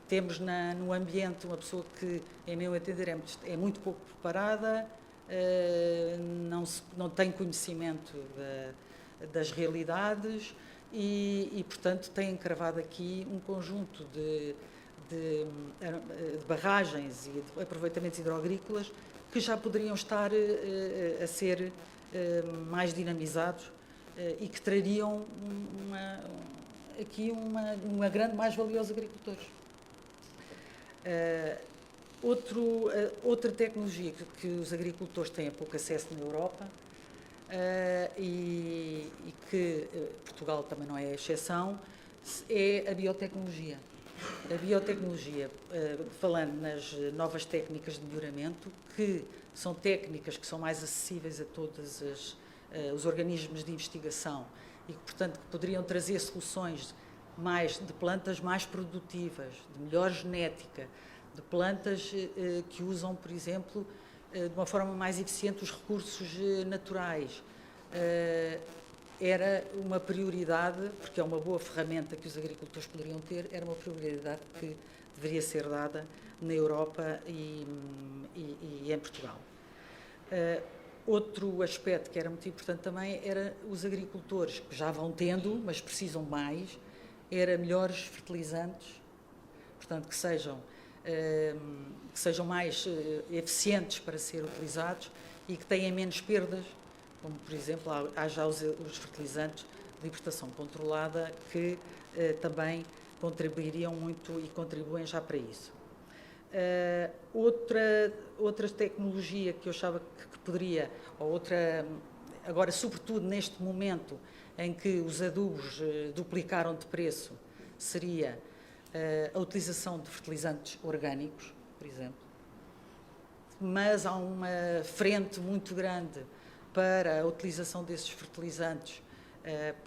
temos no ambiente uma pessoa que, em meu entender, é muito pouco preparada, não tem conhecimento das realidades e, portanto, tem encravado aqui um conjunto de barragens e de aproveitamentos hidroagrícolas que já poderiam estar a ser mais dinamizados e que trariam aqui uma grande mais-valia aos agricultores. Outra tecnologia que os agricultores têm pouco acesso na Europa e que Portugal também não é exceção, é a biotecnologia. A biotecnologia, falando nas novas técnicas de melhoramento, que são técnicas que são mais acessíveis a todos os organismos de investigação e que, portanto, poderiam trazer soluções de plantas mais produtivas, de melhor genética, de plantas que usam, por exemplo, de uma forma mais eficiente os recursos naturais. Era uma prioridade, porque é uma boa ferramenta que os agricultores poderiam ter, era uma prioridade que deveria ser dada na Europa e em Portugal. Outro aspecto que era muito importante também era os agricultores, que já vão tendo, mas precisam mais, era melhores fertilizantes, portanto, que sejam mais eficientes para ser utilizados e que tenham menos perdas, como, por exemplo, há já os fertilizantes de libertação controlada que também contribuiriam muito e contribuem já para isso. Outra tecnologia que eu achava que poderia, agora, sobretudo neste momento em que os adubos duplicaram de preço, seria a utilização de fertilizantes orgânicos, por exemplo. Mas há uma frente muito grande para a utilização desses fertilizantes,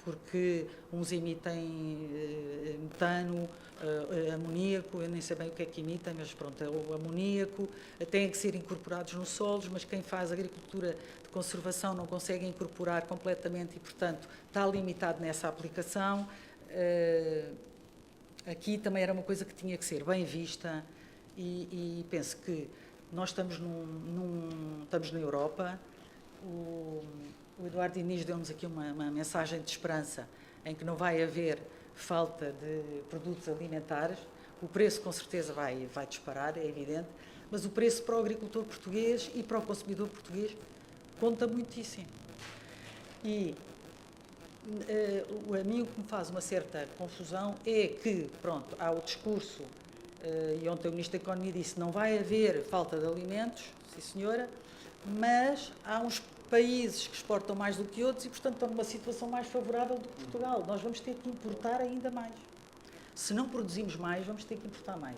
porque uns emitem metano, amoníaco, eu nem sei bem o que é que emitem, mas pronto, é o amoníaco, têm que ser incorporados nos solos, mas quem faz agricultura de conservação não consegue incorporar completamente e, portanto, está limitado nessa aplicação. Aqui também era uma coisa que tinha que ser bem vista e penso que nós estamos na Europa. O Eduardo Diniz deu-nos aqui uma mensagem de esperança em que não vai haver falta de produtos alimentares. O preço com certeza vai disparar, é evidente, mas o preço para o agricultor português e para o consumidor português conta muitíssimo. E a mim o que me faz uma certa confusão é que, pronto, há o discurso, e ontem o Ministro da Economia disse, não vai haver falta de alimentos, sim senhora, mas há uns países que exportam mais do que outros e, portanto, estão numa situação mais favorável do que Portugal. Nós vamos ter que importar ainda mais. Se não produzimos mais, vamos ter que importar mais.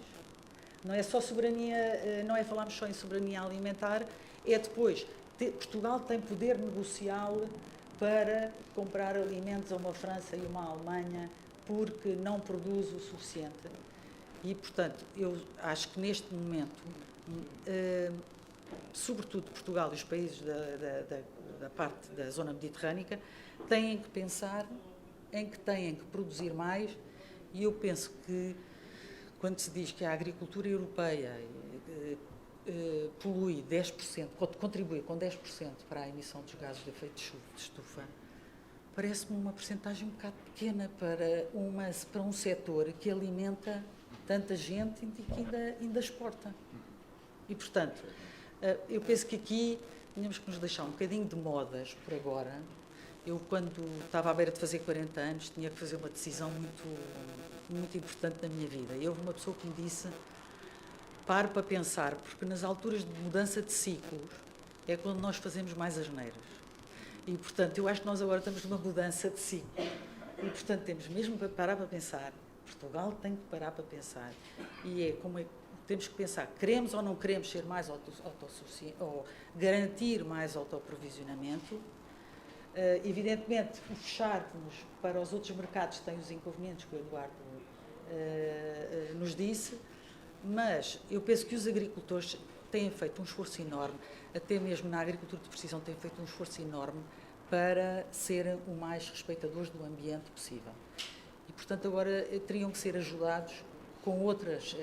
Não é só soberania, não é falarmos só em soberania alimentar, é depois, Portugal tem poder negocial para comprar alimentos a uma França e uma Alemanha porque não produz o suficiente. E, portanto, eu acho que neste momento, sobretudo Portugal e os países da parte da zona mediterrânica, têm que pensar em que têm que produzir mais e eu penso que, quando se diz que a agricultura europeia polui 10%, contribui com 10% para a emissão dos gases de efeito de estufa, parece-me uma percentagem um bocado pequena para um setor que alimenta tanta gente e que ainda exporta. E, portanto, eu penso que aqui tínhamos que nos deixar um bocadinho de modas por agora. Eu, quando estava à beira de fazer 40 anos, tinha que fazer uma decisão muito importante na minha vida. E houve uma pessoa que me disse: pare para pensar, porque nas alturas de mudança de ciclos é quando nós fazemos mais asneiras. E, portanto, eu acho que nós agora estamos numa mudança de ciclo. E, portanto, temos mesmo para parar para pensar. Portugal tem que parar para pensar. E temos que pensar, queremos ou não queremos ser mais autossuficientes, ou garantir mais autoprovisionamento. Evidentemente, o fecharmos para os outros mercados tem os inconvenientes que o Eduardo nos disse, mas eu penso que os agricultores têm feito um esforço enorme, até mesmo na agricultura de precisão têm feito um esforço enorme para serem o mais respeitadores do ambiente possível. E, portanto, agora teriam que ser ajudados com outras,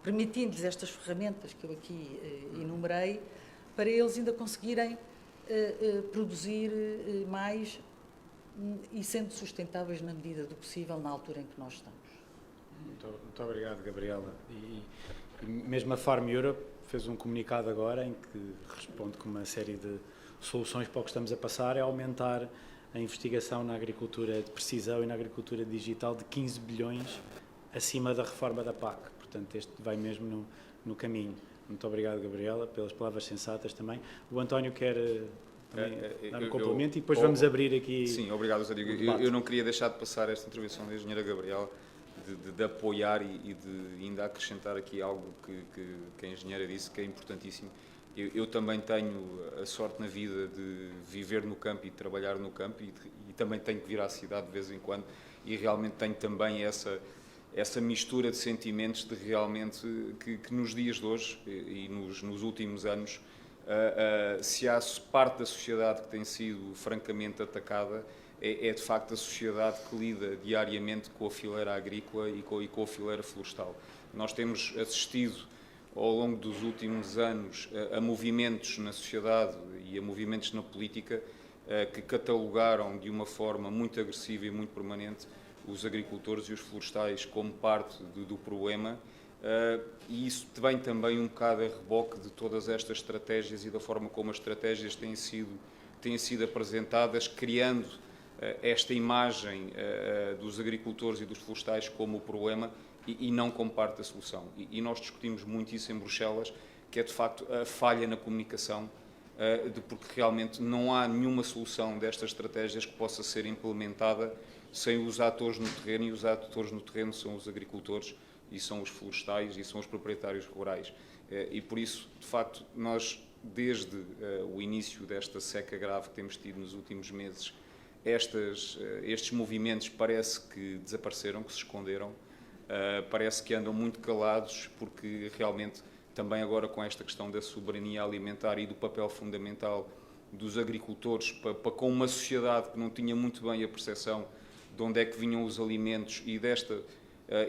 permitindo-lhes estas ferramentas que eu aqui enumerei, para eles ainda conseguirem produzir mais e sendo sustentáveis na medida do possível na altura em que nós estamos. Muito obrigado, Gabriela. E mesmo a Farm Europe fez um comunicado agora em que responde com uma série de soluções para o que estamos a passar, é aumentar a investigação na agricultura de precisão e na agricultura digital de 15 bilhões acima da reforma da PAC. Portanto, este vai mesmo no caminho. Muito obrigado, Gabriela, pelas palavras sensatas também. O António quer dar um complemento e depois vamos abrir aqui. Sim, obrigado, Zé Diego. Eu não queria deixar de passar esta intervenção da engenheira Gabriela, de apoiar e de ainda acrescentar aqui algo que a engenheira disse, que é importantíssimo. Eu também tenho a sorte na vida de viver no campo e de trabalhar no campo e também tenho que vir à cidade de vez em quando e realmente tenho também essa mistura de sentimentos de realmente que nos dias de hoje e nos últimos anos, se há parte da sociedade que tem sido francamente atacada, é de facto a sociedade que lida diariamente com a fileira agrícola e com a fileira florestal. Nós temos assistido ao longo dos últimos anos a movimentos na sociedade e a movimentos na política que catalogaram de uma forma muito agressiva e muito permanente os agricultores e os florestais como parte do problema, e isso vem também um bocado a reboque de todas estas estratégias e da forma como as estratégias têm sido apresentadas, criando esta imagem dos agricultores e dos florestais como o problema e não como parte da solução. E nós discutimos muito isso em Bruxelas, que é de facto a falha na comunicação, porque realmente não há nenhuma solução destas estratégias que possa ser implementada sem os atores no terreno, e os atores no terreno são os agricultores e são os florestais e são os proprietários rurais. E por isso, de facto, nós, desde o início desta seca grave que temos tido nos últimos meses, estes movimentos parece que desapareceram, que se esconderam, parece que andam muito calados, porque realmente também agora com esta questão da soberania alimentar e do papel fundamental dos agricultores para com uma sociedade que não tinha muito bem a percepção de onde é que vinham os alimentos e desta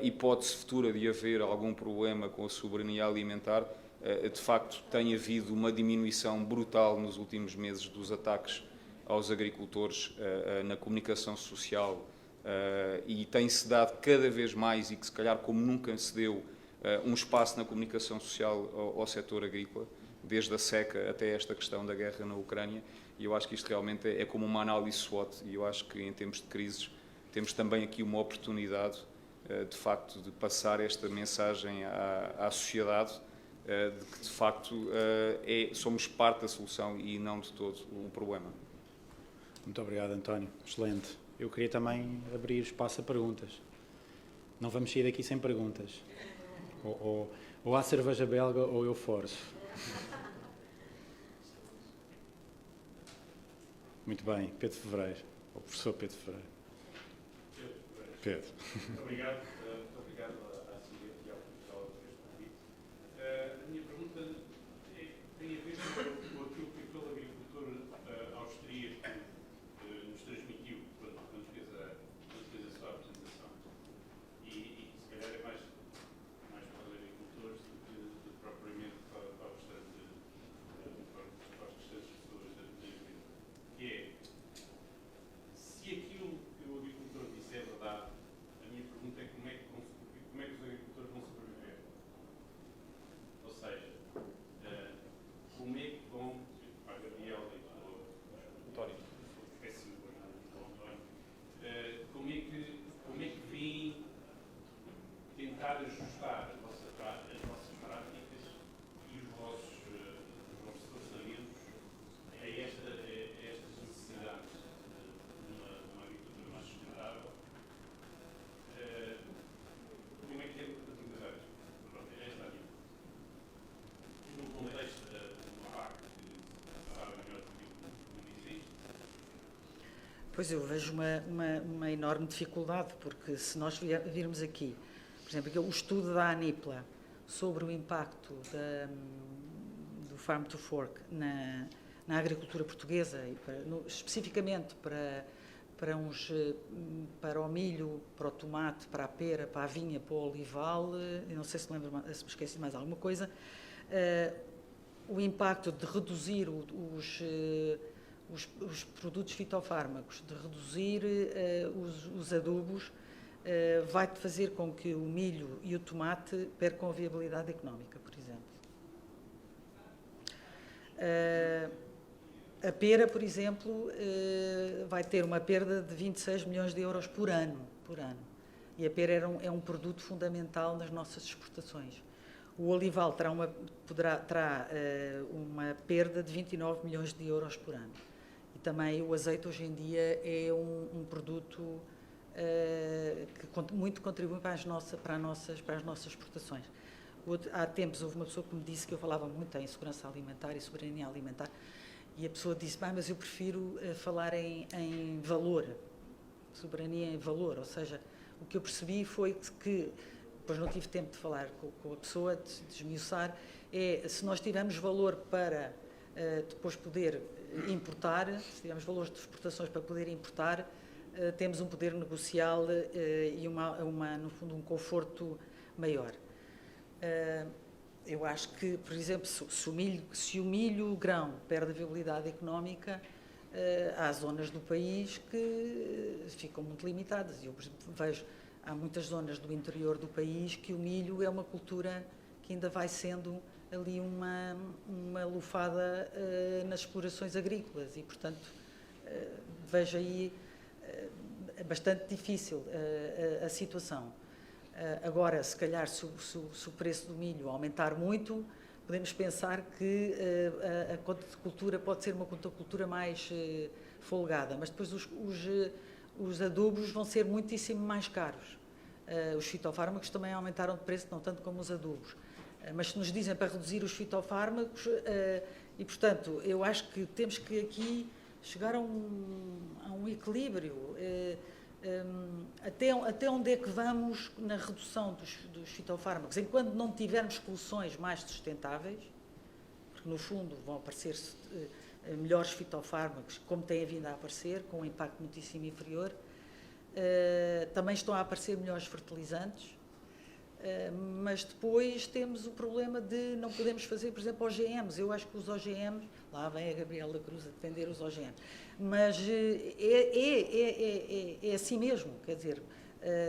hipótese futura de haver algum problema com a soberania alimentar, de facto tem havido uma diminuição brutal nos últimos meses dos ataques aos agricultores na comunicação social, e tem-se dado cada vez mais, e que se calhar como nunca se deu, um espaço na comunicação social ao setor agrícola, desde a seca até esta questão da guerra na Ucrânia, e eu acho que isto realmente é como uma análise SWOT, e eu acho que em tempos de crises temos também aqui uma oportunidade, de facto, de passar esta mensagem à sociedade, de que de facto somos parte da solução e não de todo o problema. Muito obrigado, António. Excelente. Eu queria também abrir espaço a perguntas. Não vamos sair daqui sem perguntas. Ou há cerveja belga ou eu forço. Muito bem. Pedro Fevereiro. O professor Pedro Fevereiro. Pedro. Muito obrigado. Muito obrigado à Síria e ao professor por este convite. A minha pergunta tem a ver com aquilo que aquele agricultor austríaco nos transmitiu quando fez a sua apresentação. E se calhar é mais para os agricultores do que propriamente Pois eu vejo uma enorme dificuldade, porque se nós virmos aqui, por exemplo, o estudo da ANIPLA sobre o impacto do Farm to Fork na agricultura portuguesa, e especificamente para o milho, para o tomate, para a pera, para a vinha, para o olival, eu não sei se me esqueci de mais alguma coisa, o impacto de reduzir os produtos fitofármacos, de reduzir os adubos, vai fazer com que o milho e o tomate percam a viabilidade económica, por exemplo. A pera, por exemplo, vai ter uma perda de 26 milhões de euros por ano. E a pera é um produto fundamental nas nossas exportações. O olival terá uma perda de 29 milhões de euros por ano. E também o azeite, hoje em dia, é um produto que muito contribui para as nossas exportações. Há tempos houve uma pessoa que me disse que eu falava muito em segurança alimentar e soberania alimentar, e a pessoa disse, mas eu prefiro falar em valor, soberania em valor, ou seja, o que eu percebi foi que, depois não tive tempo de falar com a pessoa, de desmiuçar, se nós tivermos valor para depois poder importar, se tivermos valores de exportações para poder importar, temos um poder negocial e no fundo, um conforto maior. Eu acho que, por exemplo, se o milho grão perde a viabilidade económica, há zonas do país que ficam muito limitadas. Eu, por exemplo, vejo, há muitas zonas do interior do país que o milho é uma cultura que ainda vai sendo ali uma lufada nas explorações agrícolas e, portanto, vejo aí bastante difícil a situação. Agora, se calhar, se o preço do milho aumentar muito, podemos pensar que a contacultura pode ser uma contacultura mais folgada, mas depois os adubos vão ser muitíssimo mais caros. Os fitofármacos também aumentaram de preço, não tanto como os adubos. Mas se nos dizem para reduzir os fitofármacos, e portanto, eu acho que temos que aqui chegar a um equilíbrio. Até onde é que vamos na redução dos fitofármacos? Enquanto não tivermos soluções mais sustentáveis, porque no fundo vão aparecer melhores fitofármacos, como têm vindo a aparecer, com um impacto muitíssimo inferior, também estão a aparecer melhores fertilizantes, mas depois temos o problema de não podemos fazer, por exemplo, OGMs. Eu acho que os OGMs, lá vem a Gabriela Cruz a defender os OGMs, mas é assim mesmo, quer dizer,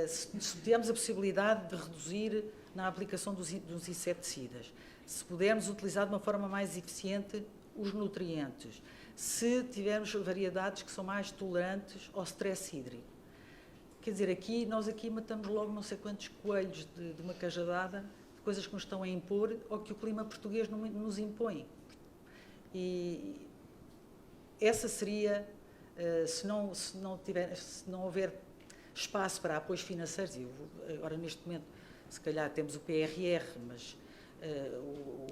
se tivermos a possibilidade de reduzir na aplicação dos inseticidas, se pudermos utilizar de uma forma mais eficiente os nutrientes, se tivermos variedades que são mais tolerantes ao stress hídrico. Quer dizer, nós matamos logo não sei quantos coelhos de uma cajadada, de coisas que nos estão a impor ou que o clima português nos impõe. E essa seria, se não houver espaço para apoios financeiros, e agora neste momento se calhar temos o PRR, mas o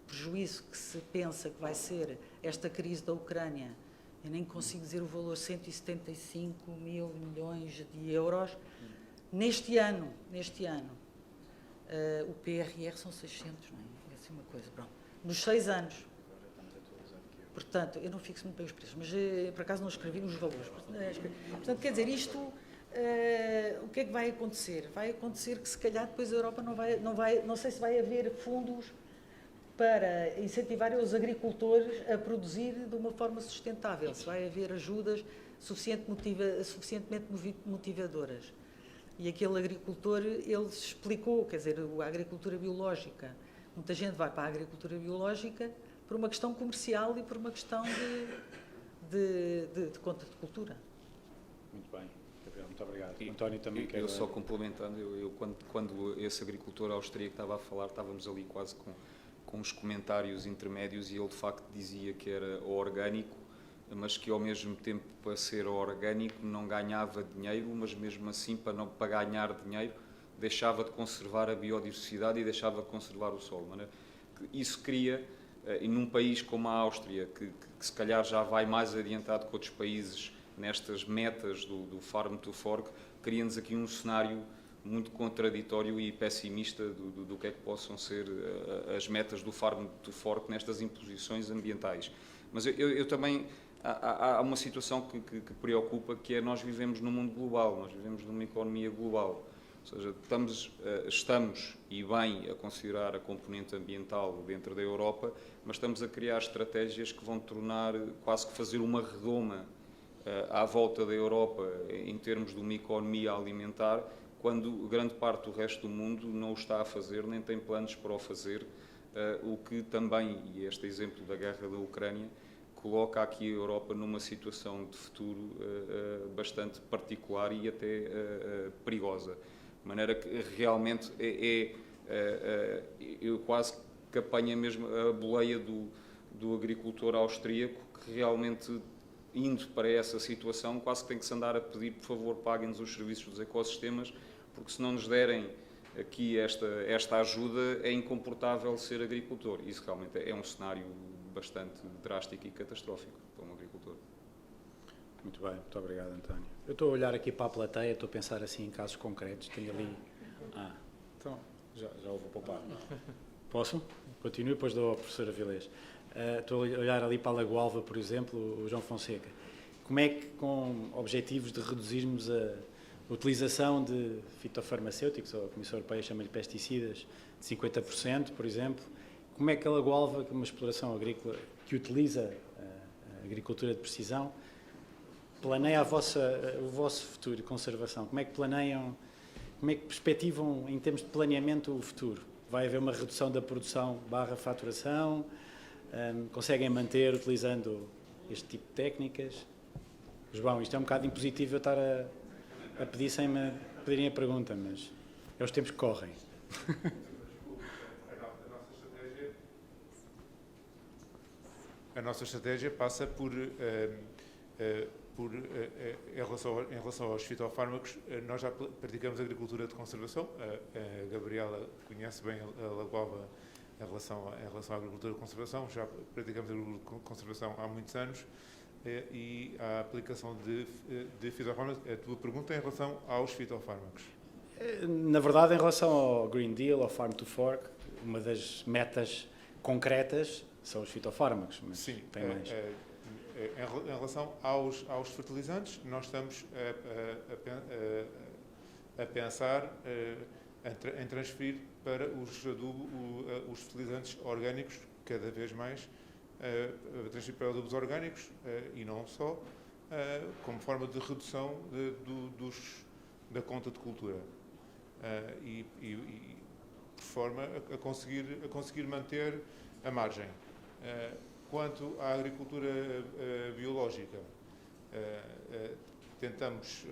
prejuízo que se pensa que vai ser esta crise da Ucrânia, eu nem consigo dizer o valor, 175 mil milhões de euros. Neste ano, o PRR são 600, não é? É assim uma coisa, pronto. Nos 6 anos. Portanto, eu não fixo muito bem os preços, mas por acaso não escrevi os valores. Portanto, quer dizer, isto, o que é que vai acontecer? Vai acontecer que se calhar depois a Europa não sei se vai haver fundos para incentivar os agricultores a produzir de uma forma sustentável, se vai haver ajudas suficientemente motivadoras. E aquele agricultor, ele explicou, quer dizer, a agricultura biológica, muita gente vai para a agricultura biológica por uma questão comercial e por uma questão de conta de cultura. Muito bem, Gabriel, muito obrigado. O António também quer... Eu só complementando, quando esse agricultor austríaco estava a falar, estávamos ali quase com os comentários intermédios e ele de facto dizia que era orgânico, mas que ao mesmo tempo, para ser orgânico, não ganhava dinheiro, mas mesmo assim, para ganhar dinheiro, deixava de conservar a biodiversidade e deixava de conservar o solo. Isso cria, e num país como a Áustria, que se calhar já vai mais adiantado que outros países nestas metas do Farm to Fork, cria-nos aqui um cenário muito contraditório e pessimista do que é que possam ser as metas do Farm to Fork nestas imposições ambientais. Mas eu também, há uma situação que preocupa, que é nós vivemos num mundo global, nós vivemos numa economia global. Ou seja, estamos e bem a considerar a componente ambiental dentro da Europa, mas estamos a criar estratégias que vão tornar, quase que fazer uma redoma à volta da Europa em termos de uma economia alimentar, quando grande parte do resto do mundo não o está a fazer, nem tem planos para o fazer, o que também, e este exemplo da guerra da Ucrânia, coloca aqui a Europa numa situação de futuro bastante particular e até perigosa. De maneira que realmente eu quase que apanho mesmo a boleia do agricultor austríaco, que realmente, indo para essa situação, quase que tem que se andar a pedir, por favor, paguem-nos os serviços dos ecossistemas, porque se não nos derem aqui esta ajuda, é incomportável ser agricultor. Isso realmente é um cenário bastante drástico e catastrófico para um agricultor. Muito bem, muito obrigado, António. Eu estou a olhar aqui para a plateia, estou a pensar assim em casos concretos. Tenho ali... então já o vou poupar. Posso? Continuo, depois dou ao professor Avilés. Estou a olhar ali para a Lagoa Alva, por exemplo, o João Fonseca. Como é que, com objetivos de reduzirmos a utilização de fitofarmacêuticos, ou a Comissão Europeia chama-lhe pesticidas, de 50%, por exemplo, como é que a Lagoa Alva, que é uma exploração agrícola que utiliza a agricultura de precisão, planeia o vosso futuro de conservação? Como é que planeiam, como é que perspectivam, em termos de planeamento, o futuro? Vai haver uma redução da produção / faturação? Conseguem manter utilizando este tipo de técnicas? João, isto é um bocado impositivo eu estar a pedir sem me pedirem a pergunta, mas é os tempos que correm. A nossa estratégia passa em relação aos fitofármacos, nós já praticamos agricultura de conservação. A Gabriela conhece bem a Lagoa Alva em relação à agricultura de conservação. Já praticamos agricultura de conservação há muitos anos e a aplicação de fitofármacos. A tua pergunta é em relação aos fitofármacos? Na verdade, em relação ao Green Deal, ao Farm to Fork, uma das metas concretas são os fitofármacos, mas sim, tem mais. Em relação aos fertilizantes, nós estamos a pensar em transferir para os fertilizantes orgânicos, cada vez mais, transferir para adubos orgânicos e não só, como forma de redução da conta de cultura e por forma a conseguir manter a margem. Quanto à agricultura biológica, tentamos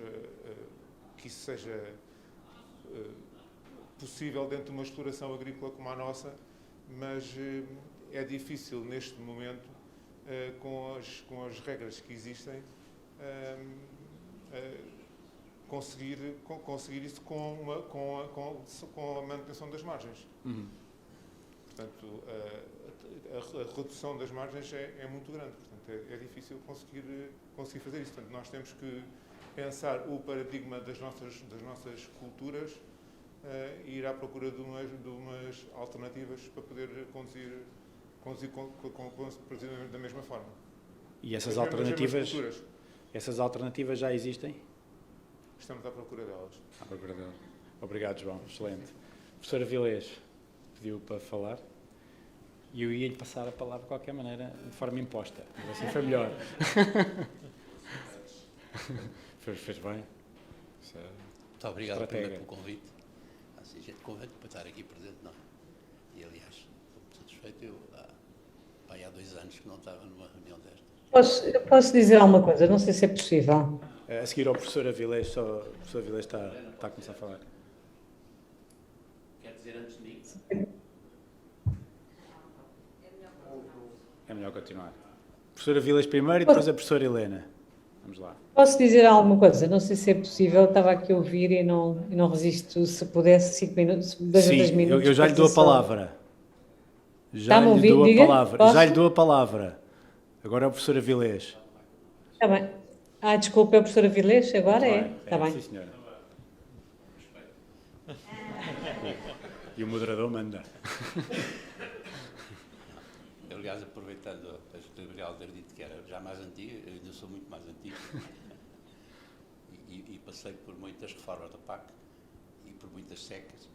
que isso seja possível dentro de uma exploração agrícola como a nossa, mas é difícil neste momento, com as regras que existem, conseguir isso com a manutenção das margens. Uhum. Portanto, a redução das margens é muito grande, portanto é difícil conseguir fazer isso. Portanto, nós temos que pensar o paradigma das nossas culturas e ir à procura de umas alternativas para poder conduzir da mesma forma. E essas alternativas já existem? Estamos à procura delas. Obrigado, João. Excelente. Professora Avilés pediu para falar e eu ia-lhe passar a palavra de qualquer maneira, de forma imposta. Mas assim foi melhor. Fez bem. Muito obrigado primeiro pelo convite. Assim, gente convite para estar aqui presente, não. E aliás, estou muito satisfeito. Eu há 2 anos que não estava numa reunião destas. Posso dizer alguma coisa? Não sei se é possível. A seguir ao professor Avilés, o professor Avilés está a começar a falar. Quer dizer antes de mim? É melhor continuar. Professora Avilés primeiro e depois a professora Helena. Vamos lá. Posso dizer alguma coisa? Não sei se é possível. Estava aqui a ouvir e não resisto. Se pudesse, 5 minutos, 2 ou 3 minutos. Eu já lhe dou a palavra. Já lhe dou a palavra. Agora é o professor Avilés. Está bem. Desculpa, é a professora Vilés, agora é? Está bem. Sim, senhora. E o moderador manda. Eu, aliás, aproveitando a editorial ter dito que era já mais antiga, eu ainda sou muito mais antigo, e passei por muitas reformas da PAC, e por muitas secas,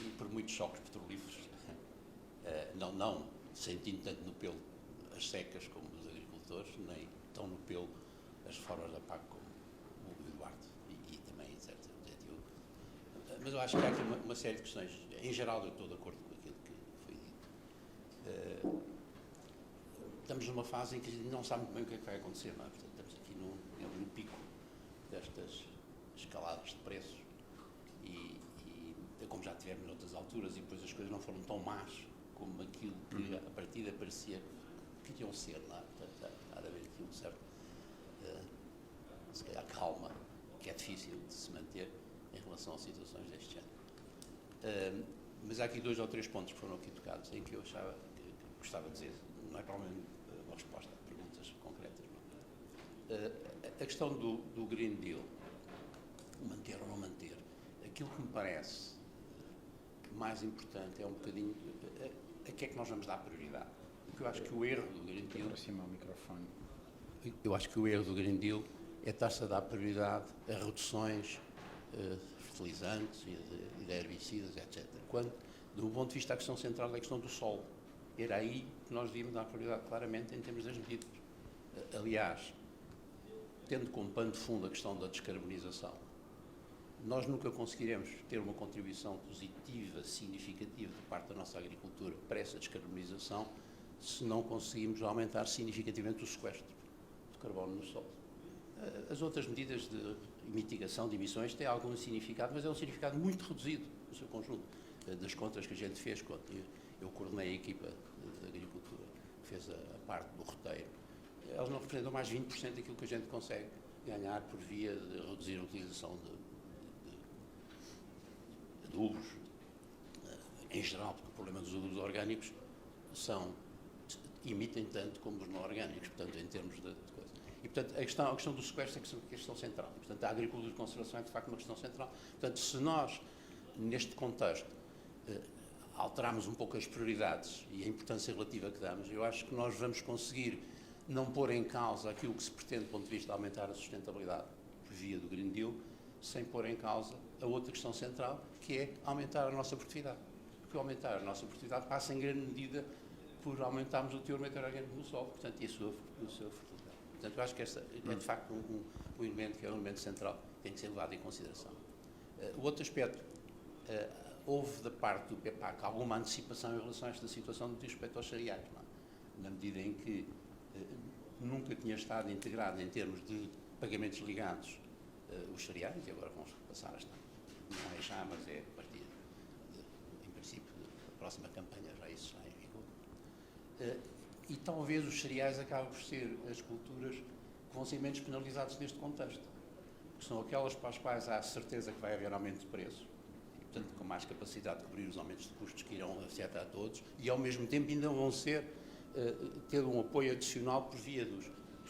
e por muitos choques petrolíferos, não sentindo tanto no pelo as secas como os agricultores, nem tão no pelo as reformas da PAC como o Eduardo, e também, etc. Mas eu acho que há aqui uma série de questões. Em geral, eu estou de acordo com aquilo que foi dito. Estamos numa fase em que a gente não sabe muito bem o que é que vai acontecer, não é? Portanto, estamos aqui no pico destas escaladas de preços e como já tivemos noutras alturas, e depois as coisas não foram tão más como aquilo que a partida parecia que iam ser, não é? Portanto, há de haver aqui um certo, se calhar, calma, que é difícil de se manter em relação a situações deste género. Mas há aqui 2 ou 3 pontos que foram aqui tocados em que eu achava que gostava de dizer, não é provavelmente uma resposta a perguntas concretas. Não. A questão do Green Deal, manter ou não manter, aquilo que me parece mais importante é um bocadinho a que é que nós vamos dar prioridade. Porque eu acho que o erro do Green Deal... Aproximar o microfone. Eu acho que o erro do Green Deal é estar-se a dar prioridade a reduções fertilizantes e de herbicidas, etc. Quando, do ponto de vista da questão central, é a questão do solo. Era aí que nós devíamos dar prioridade claramente em termos das medidas. Aliás, tendo como pano de fundo a questão da descarbonização, nós nunca conseguiremos ter uma contribuição positiva, significativa, de parte da nossa agricultura para essa descarbonização se não conseguimos aumentar significativamente o sequestro de carbono no solo. As outras medidas de mitigação de emissões têm algum significado, mas é um significado muito reduzido no seu conjunto. Das contas que a gente fez, quando eu coordenei a equipa de agricultura que fez a parte do roteiro, elas não representam mais 20% daquilo que a gente consegue ganhar por via de reduzir a utilização de adubos, em geral, porque o problema dos adubos orgânicos emitem tanto como os não orgânicos, portanto, em termos de coisa. E, portanto, a questão do sequestro é a questão central. E, portanto, a agricultura de conservação é, de facto, uma questão central. Portanto, se nós, neste contexto, alterarmos um pouco as prioridades e a importância relativa que damos, eu acho que nós vamos conseguir não pôr em causa aquilo que se pretende do ponto de vista de aumentar a sustentabilidade por via do Green Deal, sem pôr em causa a outra questão central, que é aumentar a nossa produtividade. Porque aumentar a nossa produtividade passa em grande medida por aumentarmos o teor matéria orgânica no solo, portanto, e a sua fertilidade. Portanto, eu acho que esta é, de facto, um elemento que é um elemento central, que tem que ser levado em consideração. O outro aspecto, houve da parte do PEPAC alguma antecipação em relação a esta situação no que diz respeito aos cereais, não é? Na medida em que nunca tinha estado integrado em termos de pagamentos ligados os cereais, e agora vamos passar a estar. Não é já, mas é a partir, em princípio, da próxima campanha, já isso está em vigor. E talvez os cereais acabem por ser as culturas que vão ser menos penalizados neste contexto, que são aquelas para as quais há certeza que vai haver aumento de preço, e, portanto, com mais capacidade de cobrir os aumentos de custos que irão afetar a todos, e, ao mesmo tempo, ainda vão ter um apoio adicional por via dos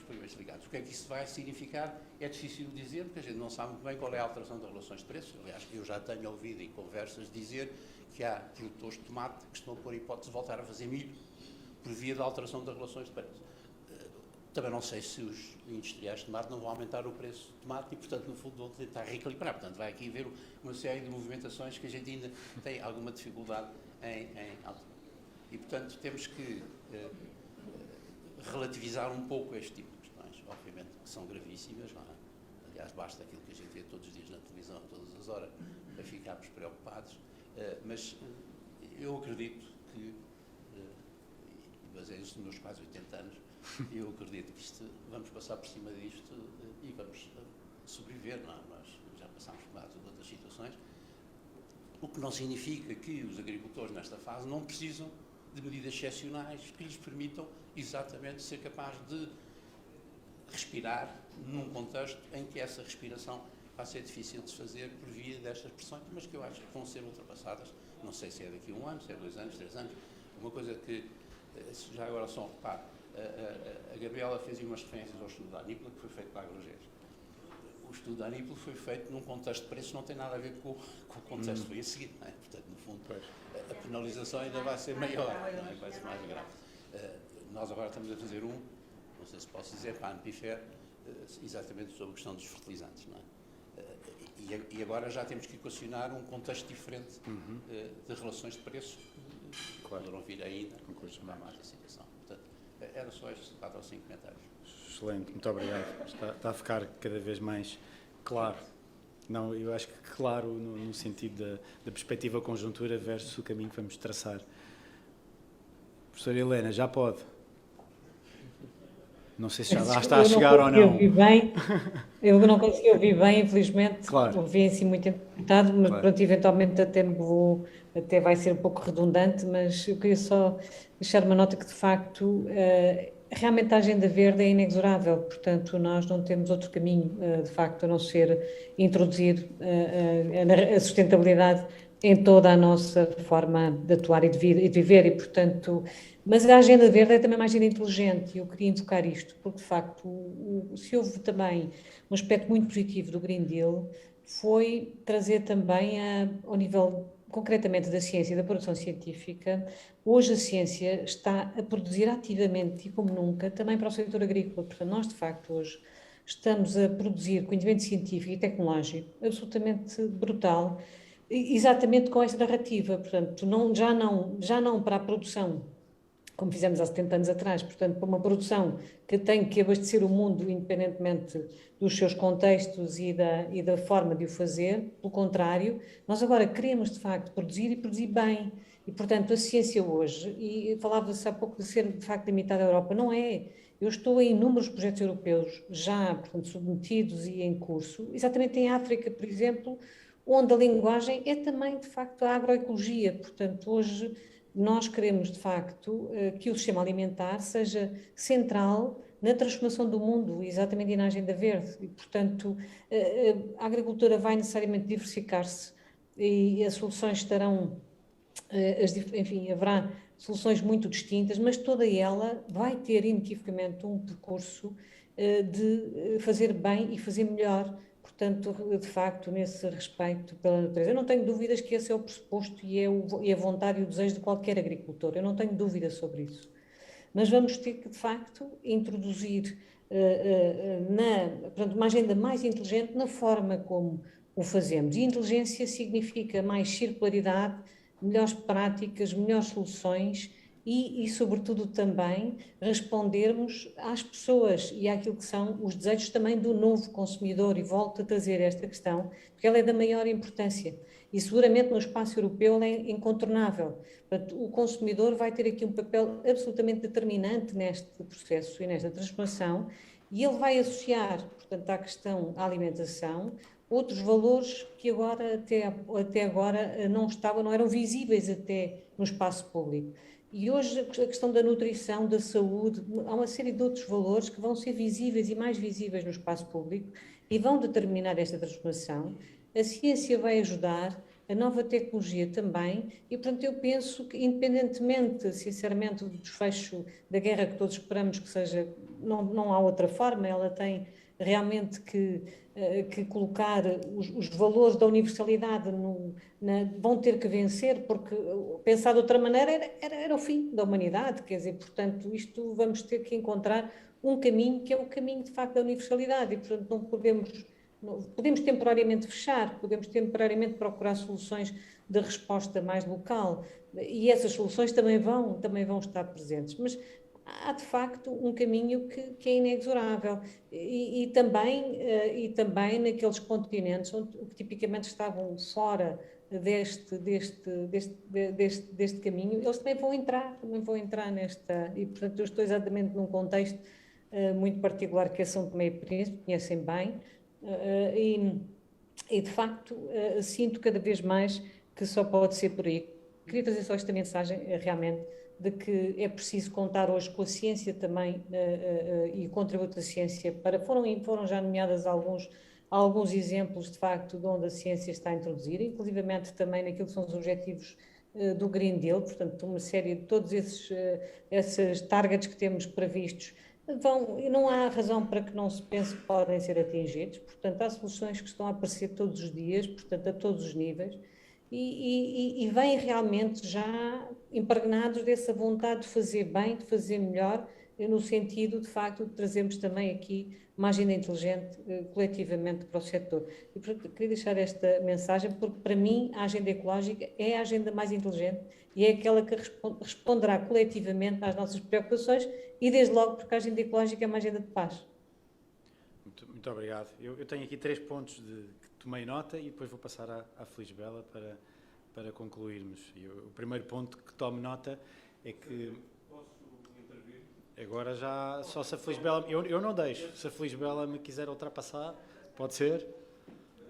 pagamentos ligados. O que é que isso vai significar? É difícil dizer, porque a gente não sabe muito bem qual é a alteração das relações de preços. Aliás, eu já tenho ouvido em conversas dizer que há produtores de tomate que estão a pôr a hipótese de voltar a fazer milho por via da alteração das relações de preços. Também não sei se os industriais de tomate não vão aumentar o preço do tomate e, portanto, no fundo, vão tentar reequilibrar. Portanto, vai aqui haver uma série de movimentações que a gente ainda tem alguma dificuldade em alterar. E, portanto, temos que relativizar um pouco este tipo de questões, obviamente que são gravíssimas, não é? Aliás, basta aquilo que a gente vê todos os dias na televisão, todas as horas, para ficarmos preocupados, mas eu acredito que, baseio-se nos meus quase 80 anos, eu acredito que vamos passar por cima disto e vamos sobreviver, não é? Nós já passámos por várias outras situações, o que não significa que os agricultores nesta fase não precisam de medidas excepcionais que lhes permitam exatamente ser capazes de respirar num contexto em que essa respiração vai ser difícil de se fazer por via destas pressões, mas que eu acho que vão ser ultrapassadas, não sei se é daqui a 1 ano, se é 2 anos, 3 anos, uma coisa que, já agora só um reparo, A Gabriela fez umas referências ao estudo da Anícola, que foi feito para a Agrogés. O estudo da Anícola foi feito num contexto de preços, não tem nada a ver com o contexto que foi a seguir, não é? Portanto, no fundo, a penalização ainda vai ser maior, não é? Vai ser mais grave. Nós agora estamos a fazer não sei se posso dizer, para a Anpifer, exatamente sobre a questão dos fertilizantes, não é? E agora já temos que equacionar um contexto diferente de relações de preço, que poderão vir ainda para mais a situação. Portanto, era só estes 4 ou 5 comentários. Excelente, muito obrigado. Está a ficar cada vez mais claro. Não, eu acho que claro no sentido da perspectiva conjuntura versus o caminho que vamos traçar. Professora Helena, já pode? Não sei se já lá está a chegar ou não. Eu não consegui ouvir bem, infelizmente. Claro. Ouvi assim muito interpretado, mas Claro. pronto, eventualmente até vai ser um pouco redundante, mas eu queria só deixar uma nota que, de facto, realmente a agenda verde é inexorável, portanto, nós não temos outro caminho, de facto, a não ser introduzir a sustentabilidade em toda a nossa forma de atuar e de viver, e, portanto, mas a agenda verde é também uma agenda inteligente, e eu queria invocar isto, porque, de facto, se houve também um aspecto muito positivo do Green Deal, foi trazer também ao nível, concretamente, da ciência e da produção científica. Hoje a ciência está a produzir ativamente, e como nunca, também para o setor agrícola. Portanto, nós, de facto, hoje estamos a produzir conhecimento científico e tecnológico absolutamente brutal, exatamente com esta narrativa. Portanto, já não para a produção, como fizemos há 70 anos atrás, portanto, para uma produção que tem que abastecer o mundo independentemente dos seus contextos e da forma de o fazer. Pelo contrário, nós agora queremos, de facto, produzir e produzir bem. E, portanto, a ciência hoje, e falava-se há pouco de ser, de facto, limitada à Europa, não é. Eu estou em inúmeros projetos europeus já, portanto, submetidos e em curso, exatamente em África, por exemplo, onde a linguagem é também, de facto, a agroecologia. Portanto, hoje nós queremos, de facto, que o sistema alimentar seja central na transformação do mundo, exatamente na agenda verde. E, portanto, a agricultura vai necessariamente diversificar-se e as soluções estarão, enfim, haverá soluções muito distintas, mas toda ela vai ter inequivocamente um percurso de fazer bem e fazer melhor. Portanto, de facto, nesse respeito pela natureza, eu não tenho dúvidas que esse é o pressuposto e a vontade e o desejo de qualquer agricultor, eu não tenho dúvida sobre isso. Mas vamos ter que, de facto, introduzir portanto, uma agenda mais inteligente na forma como o fazemos. E inteligência significa mais circularidade, melhores práticas, melhores soluções e, sobretudo, também respondermos às pessoas e àquilo que são os desejos também do novo consumidor. E volto a trazer esta questão, porque ela é da maior importância. E seguramente no espaço europeu ela é incontornável. Portanto, o consumidor vai ter aqui um papel absolutamente determinante neste processo e nesta transformação, e ele vai associar, portanto, à questão da alimentação, outros valores que agora, até agora não eram visíveis até no espaço público. E hoje a questão da nutrição, da saúde, há uma série de outros valores que vão ser visíveis e mais visíveis no espaço público e vão determinar esta transformação. A ciência vai ajudar, a nova tecnologia também, e portanto eu penso que, independentemente, sinceramente, do desfecho da guerra que todos esperamos que seja, não há outra forma, ela tem realmente que colocar os valores da universalidade vão ter que vencer, porque pensar de outra maneira era o fim da humanidade, quer dizer, portanto, isto vamos ter que encontrar um caminho que é o caminho de facto da universalidade, e portanto não podemos temporariamente fechar, podemos temporariamente procurar soluções de resposta mais local, e essas soluções também vão estar presentes, mas há de facto um caminho que é inexorável e também naqueles continentes que tipicamente estavam fora deste caminho, eles também vão entrar nesta, e portanto eu estou exatamente num contexto muito particular que é São Tomé e Príncipe, conhecem bem, e de facto sinto cada vez mais que só pode ser por aí. Queria trazer só esta mensagem realmente de que é preciso contar hoje com a ciência também e o contributo da ciência foram já nomeadas alguns exemplos de facto de onde a ciência está a introduzir, inclusivamente também naquilo que são os objetivos do Green Deal, portanto, uma série de todos esses targets que temos previstos e não há razão para que não se pense que podem ser atingidos, portanto, há soluções que estão a aparecer todos os dias, portanto, a todos os níveis, e vêm realmente já impregnados dessa vontade de fazer bem, de fazer melhor, no sentido, de facto, de trazermos também aqui uma agenda inteligente coletivamente para o setor. E, portanto, queria deixar esta mensagem, porque para mim a agenda ecológica é a agenda mais inteligente e é aquela que responderá coletivamente às nossas preocupações e, desde logo, porque a agenda ecológica é uma agenda de paz. Muito obrigado. Eu tenho aqui 3 pontos que tomei nota e depois vou passar à Felisbela para concluirmos. O primeiro ponto que tomo nota é que... Agora já, só se a Felisbela... Eu não deixo. Se a Felisbela me quiser ultrapassar, pode ser?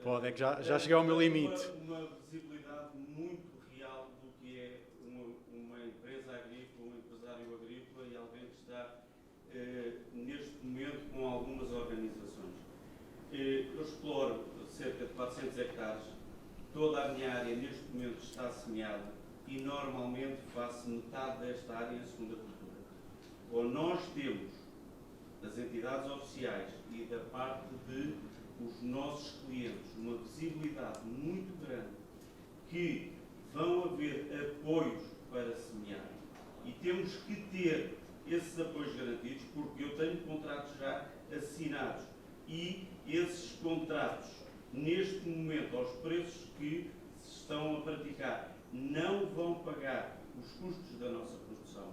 Pode, é que já cheguei ao meu limite. Uma visibilidade muito real do que é uma empresa agrícola, um empresário agrícola e alguém que está neste momento com algumas organizações. Eu exploro cerca de 400 hectares. Toda a minha área neste momento está semeada e normalmente faço metade desta área em segunda cultura. Ou nós temos das entidades oficiais e da parte dos nossos clientes uma visibilidade muito grande que vão haver apoios para semear e temos que ter esses apoios garantidos porque eu tenho contratos já assinados e esses contratos neste momento aos preços que se estão a praticar não vão pagar os custos da nossa produção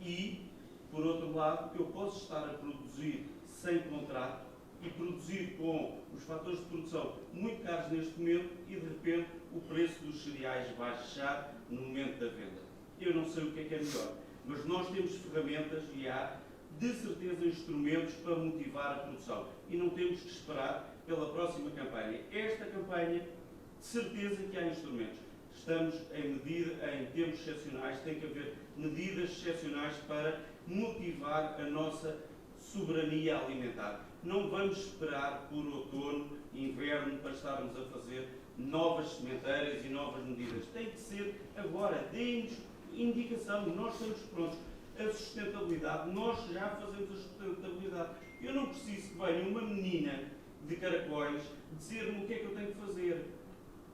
e por outro lado, eu posso estar a produzir sem contrato e produzir com os fatores de produção muito caros neste momento e, de repente, o preço dos cereais vai baixar no momento da venda. Eu não sei o que é melhor, mas nós temos ferramentas e há, de certeza, instrumentos para motivar a produção. E não temos que esperar pela próxima campanha. Esta campanha, de certeza que há instrumentos. Estamos em tempos excepcionais, tem que haver medidas excepcionais para motivar a nossa soberania alimentar. Não vamos esperar por outono, inverno, para estarmos a fazer novas sementeiras e novas medidas. Tem que ser agora. Deem-nos indicação. Nós estamos prontos. A sustentabilidade, nós já fazemos a sustentabilidade. Eu não preciso que venha uma menina de Caracóis dizer-me o que é que eu tenho que fazer.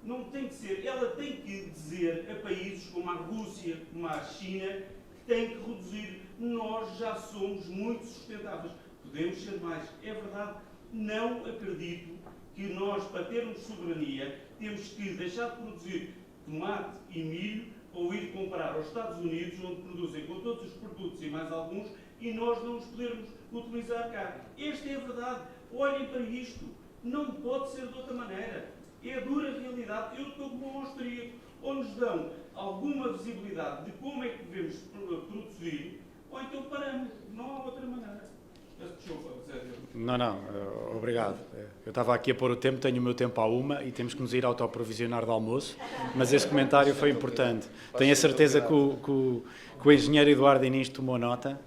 Não tem que ser. Ela tem que dizer a países como a Rússia, como a China, que têm que reduzir. Nós já somos muito sustentáveis. Podemos ser mais. É verdade. Não acredito que nós, para termos soberania, temos que deixar de produzir tomate e milho ou ir comprar aos Estados Unidos, onde produzem com todos os produtos e mais alguns, e nós não os podermos utilizar cá. Esta é a verdade. Olhem para isto. Não pode ser de outra maneira. É a dura realidade. Eu estou como um austríaco, onde nos dão alguma visibilidade de como é que devemos produzir, ou então paramos. Não há outra maneira. Desculpa, Sérgio. Não, obrigado. Eu estava aqui a pôr o tempo, tenho o meu tempo à 1 e temos que nos ir autoprovisionar de almoço, mas esse comentário foi importante. Tenho a certeza que o engenheiro Eduardo Inês tomou nota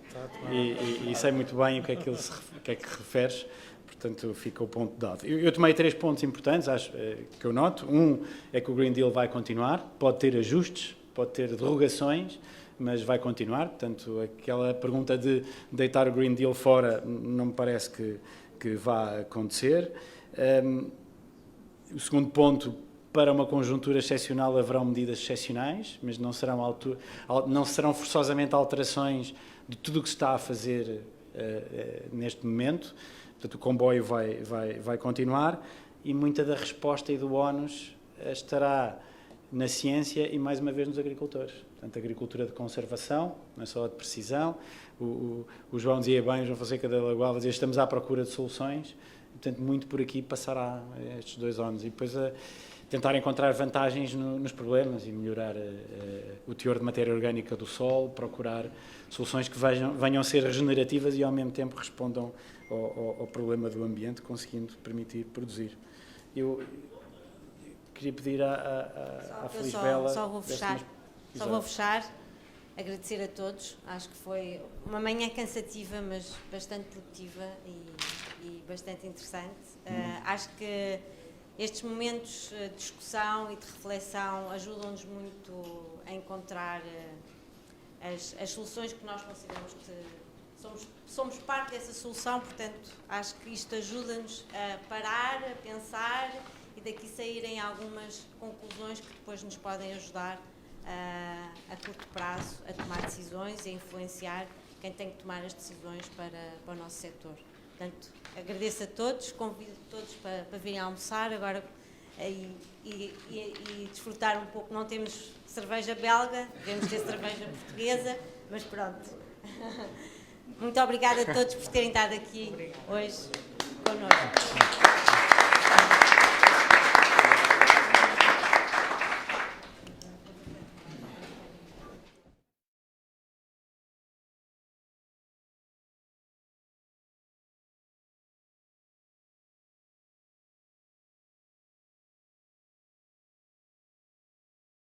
e sei muito bem o que é que referes. Portanto, fica o ponto dado. Eu tomei 3 pontos importantes, acho que eu noto. Um é que o Green Deal vai continuar, pode ter ajustes, pode ter derrogações, mas vai continuar. Portanto, aquela pergunta de deitar o Green Deal fora não me parece que vá acontecer. O segundo ponto, para uma conjuntura excepcional haverão medidas excepcionais, mas não serão forçosamente alterações de tudo o que se está a fazer neste momento. Portanto, o comboio vai continuar e muita da resposta e do ónus estará na ciência e, mais uma vez, nos agricultores. Portanto, a agricultura de conservação, não é só a de precisão. O João dizia bem, o João Fonseca da Lagoa, dizia, estamos à procura de soluções. Portanto, muito por aqui passará estes 2 ónus. E depois tentar encontrar vantagens nos problemas e melhorar o teor de matéria orgânica do solo, procurar soluções que venham a ser regenerativas e, ao mesmo tempo, respondam ao problema do ambiente, conseguindo permitir produzir. Eu queria pedir à Felisbela... Só vou fechar, agradecer a todos. Acho que foi uma manhã cansativa, mas bastante produtiva e bastante interessante. Acho que estes momentos de discussão e de reflexão ajudam-nos muito a encontrar as soluções que nós consideramos que somos parte dessa solução, portanto, acho que isto ajuda-nos a parar, a pensar e daqui saírem algumas conclusões que depois nos podem ajudar a curto prazo a tomar decisões e a influenciar quem tem que tomar as decisões para o nosso setor. Portanto, agradeço a todos, convido todos para virem almoçar agora e desfrutar um pouco. Não temos cerveja belga, devemos ter cerveja portuguesa, mas pronto. Muito obrigada a todos por terem estado aqui hoje connosco.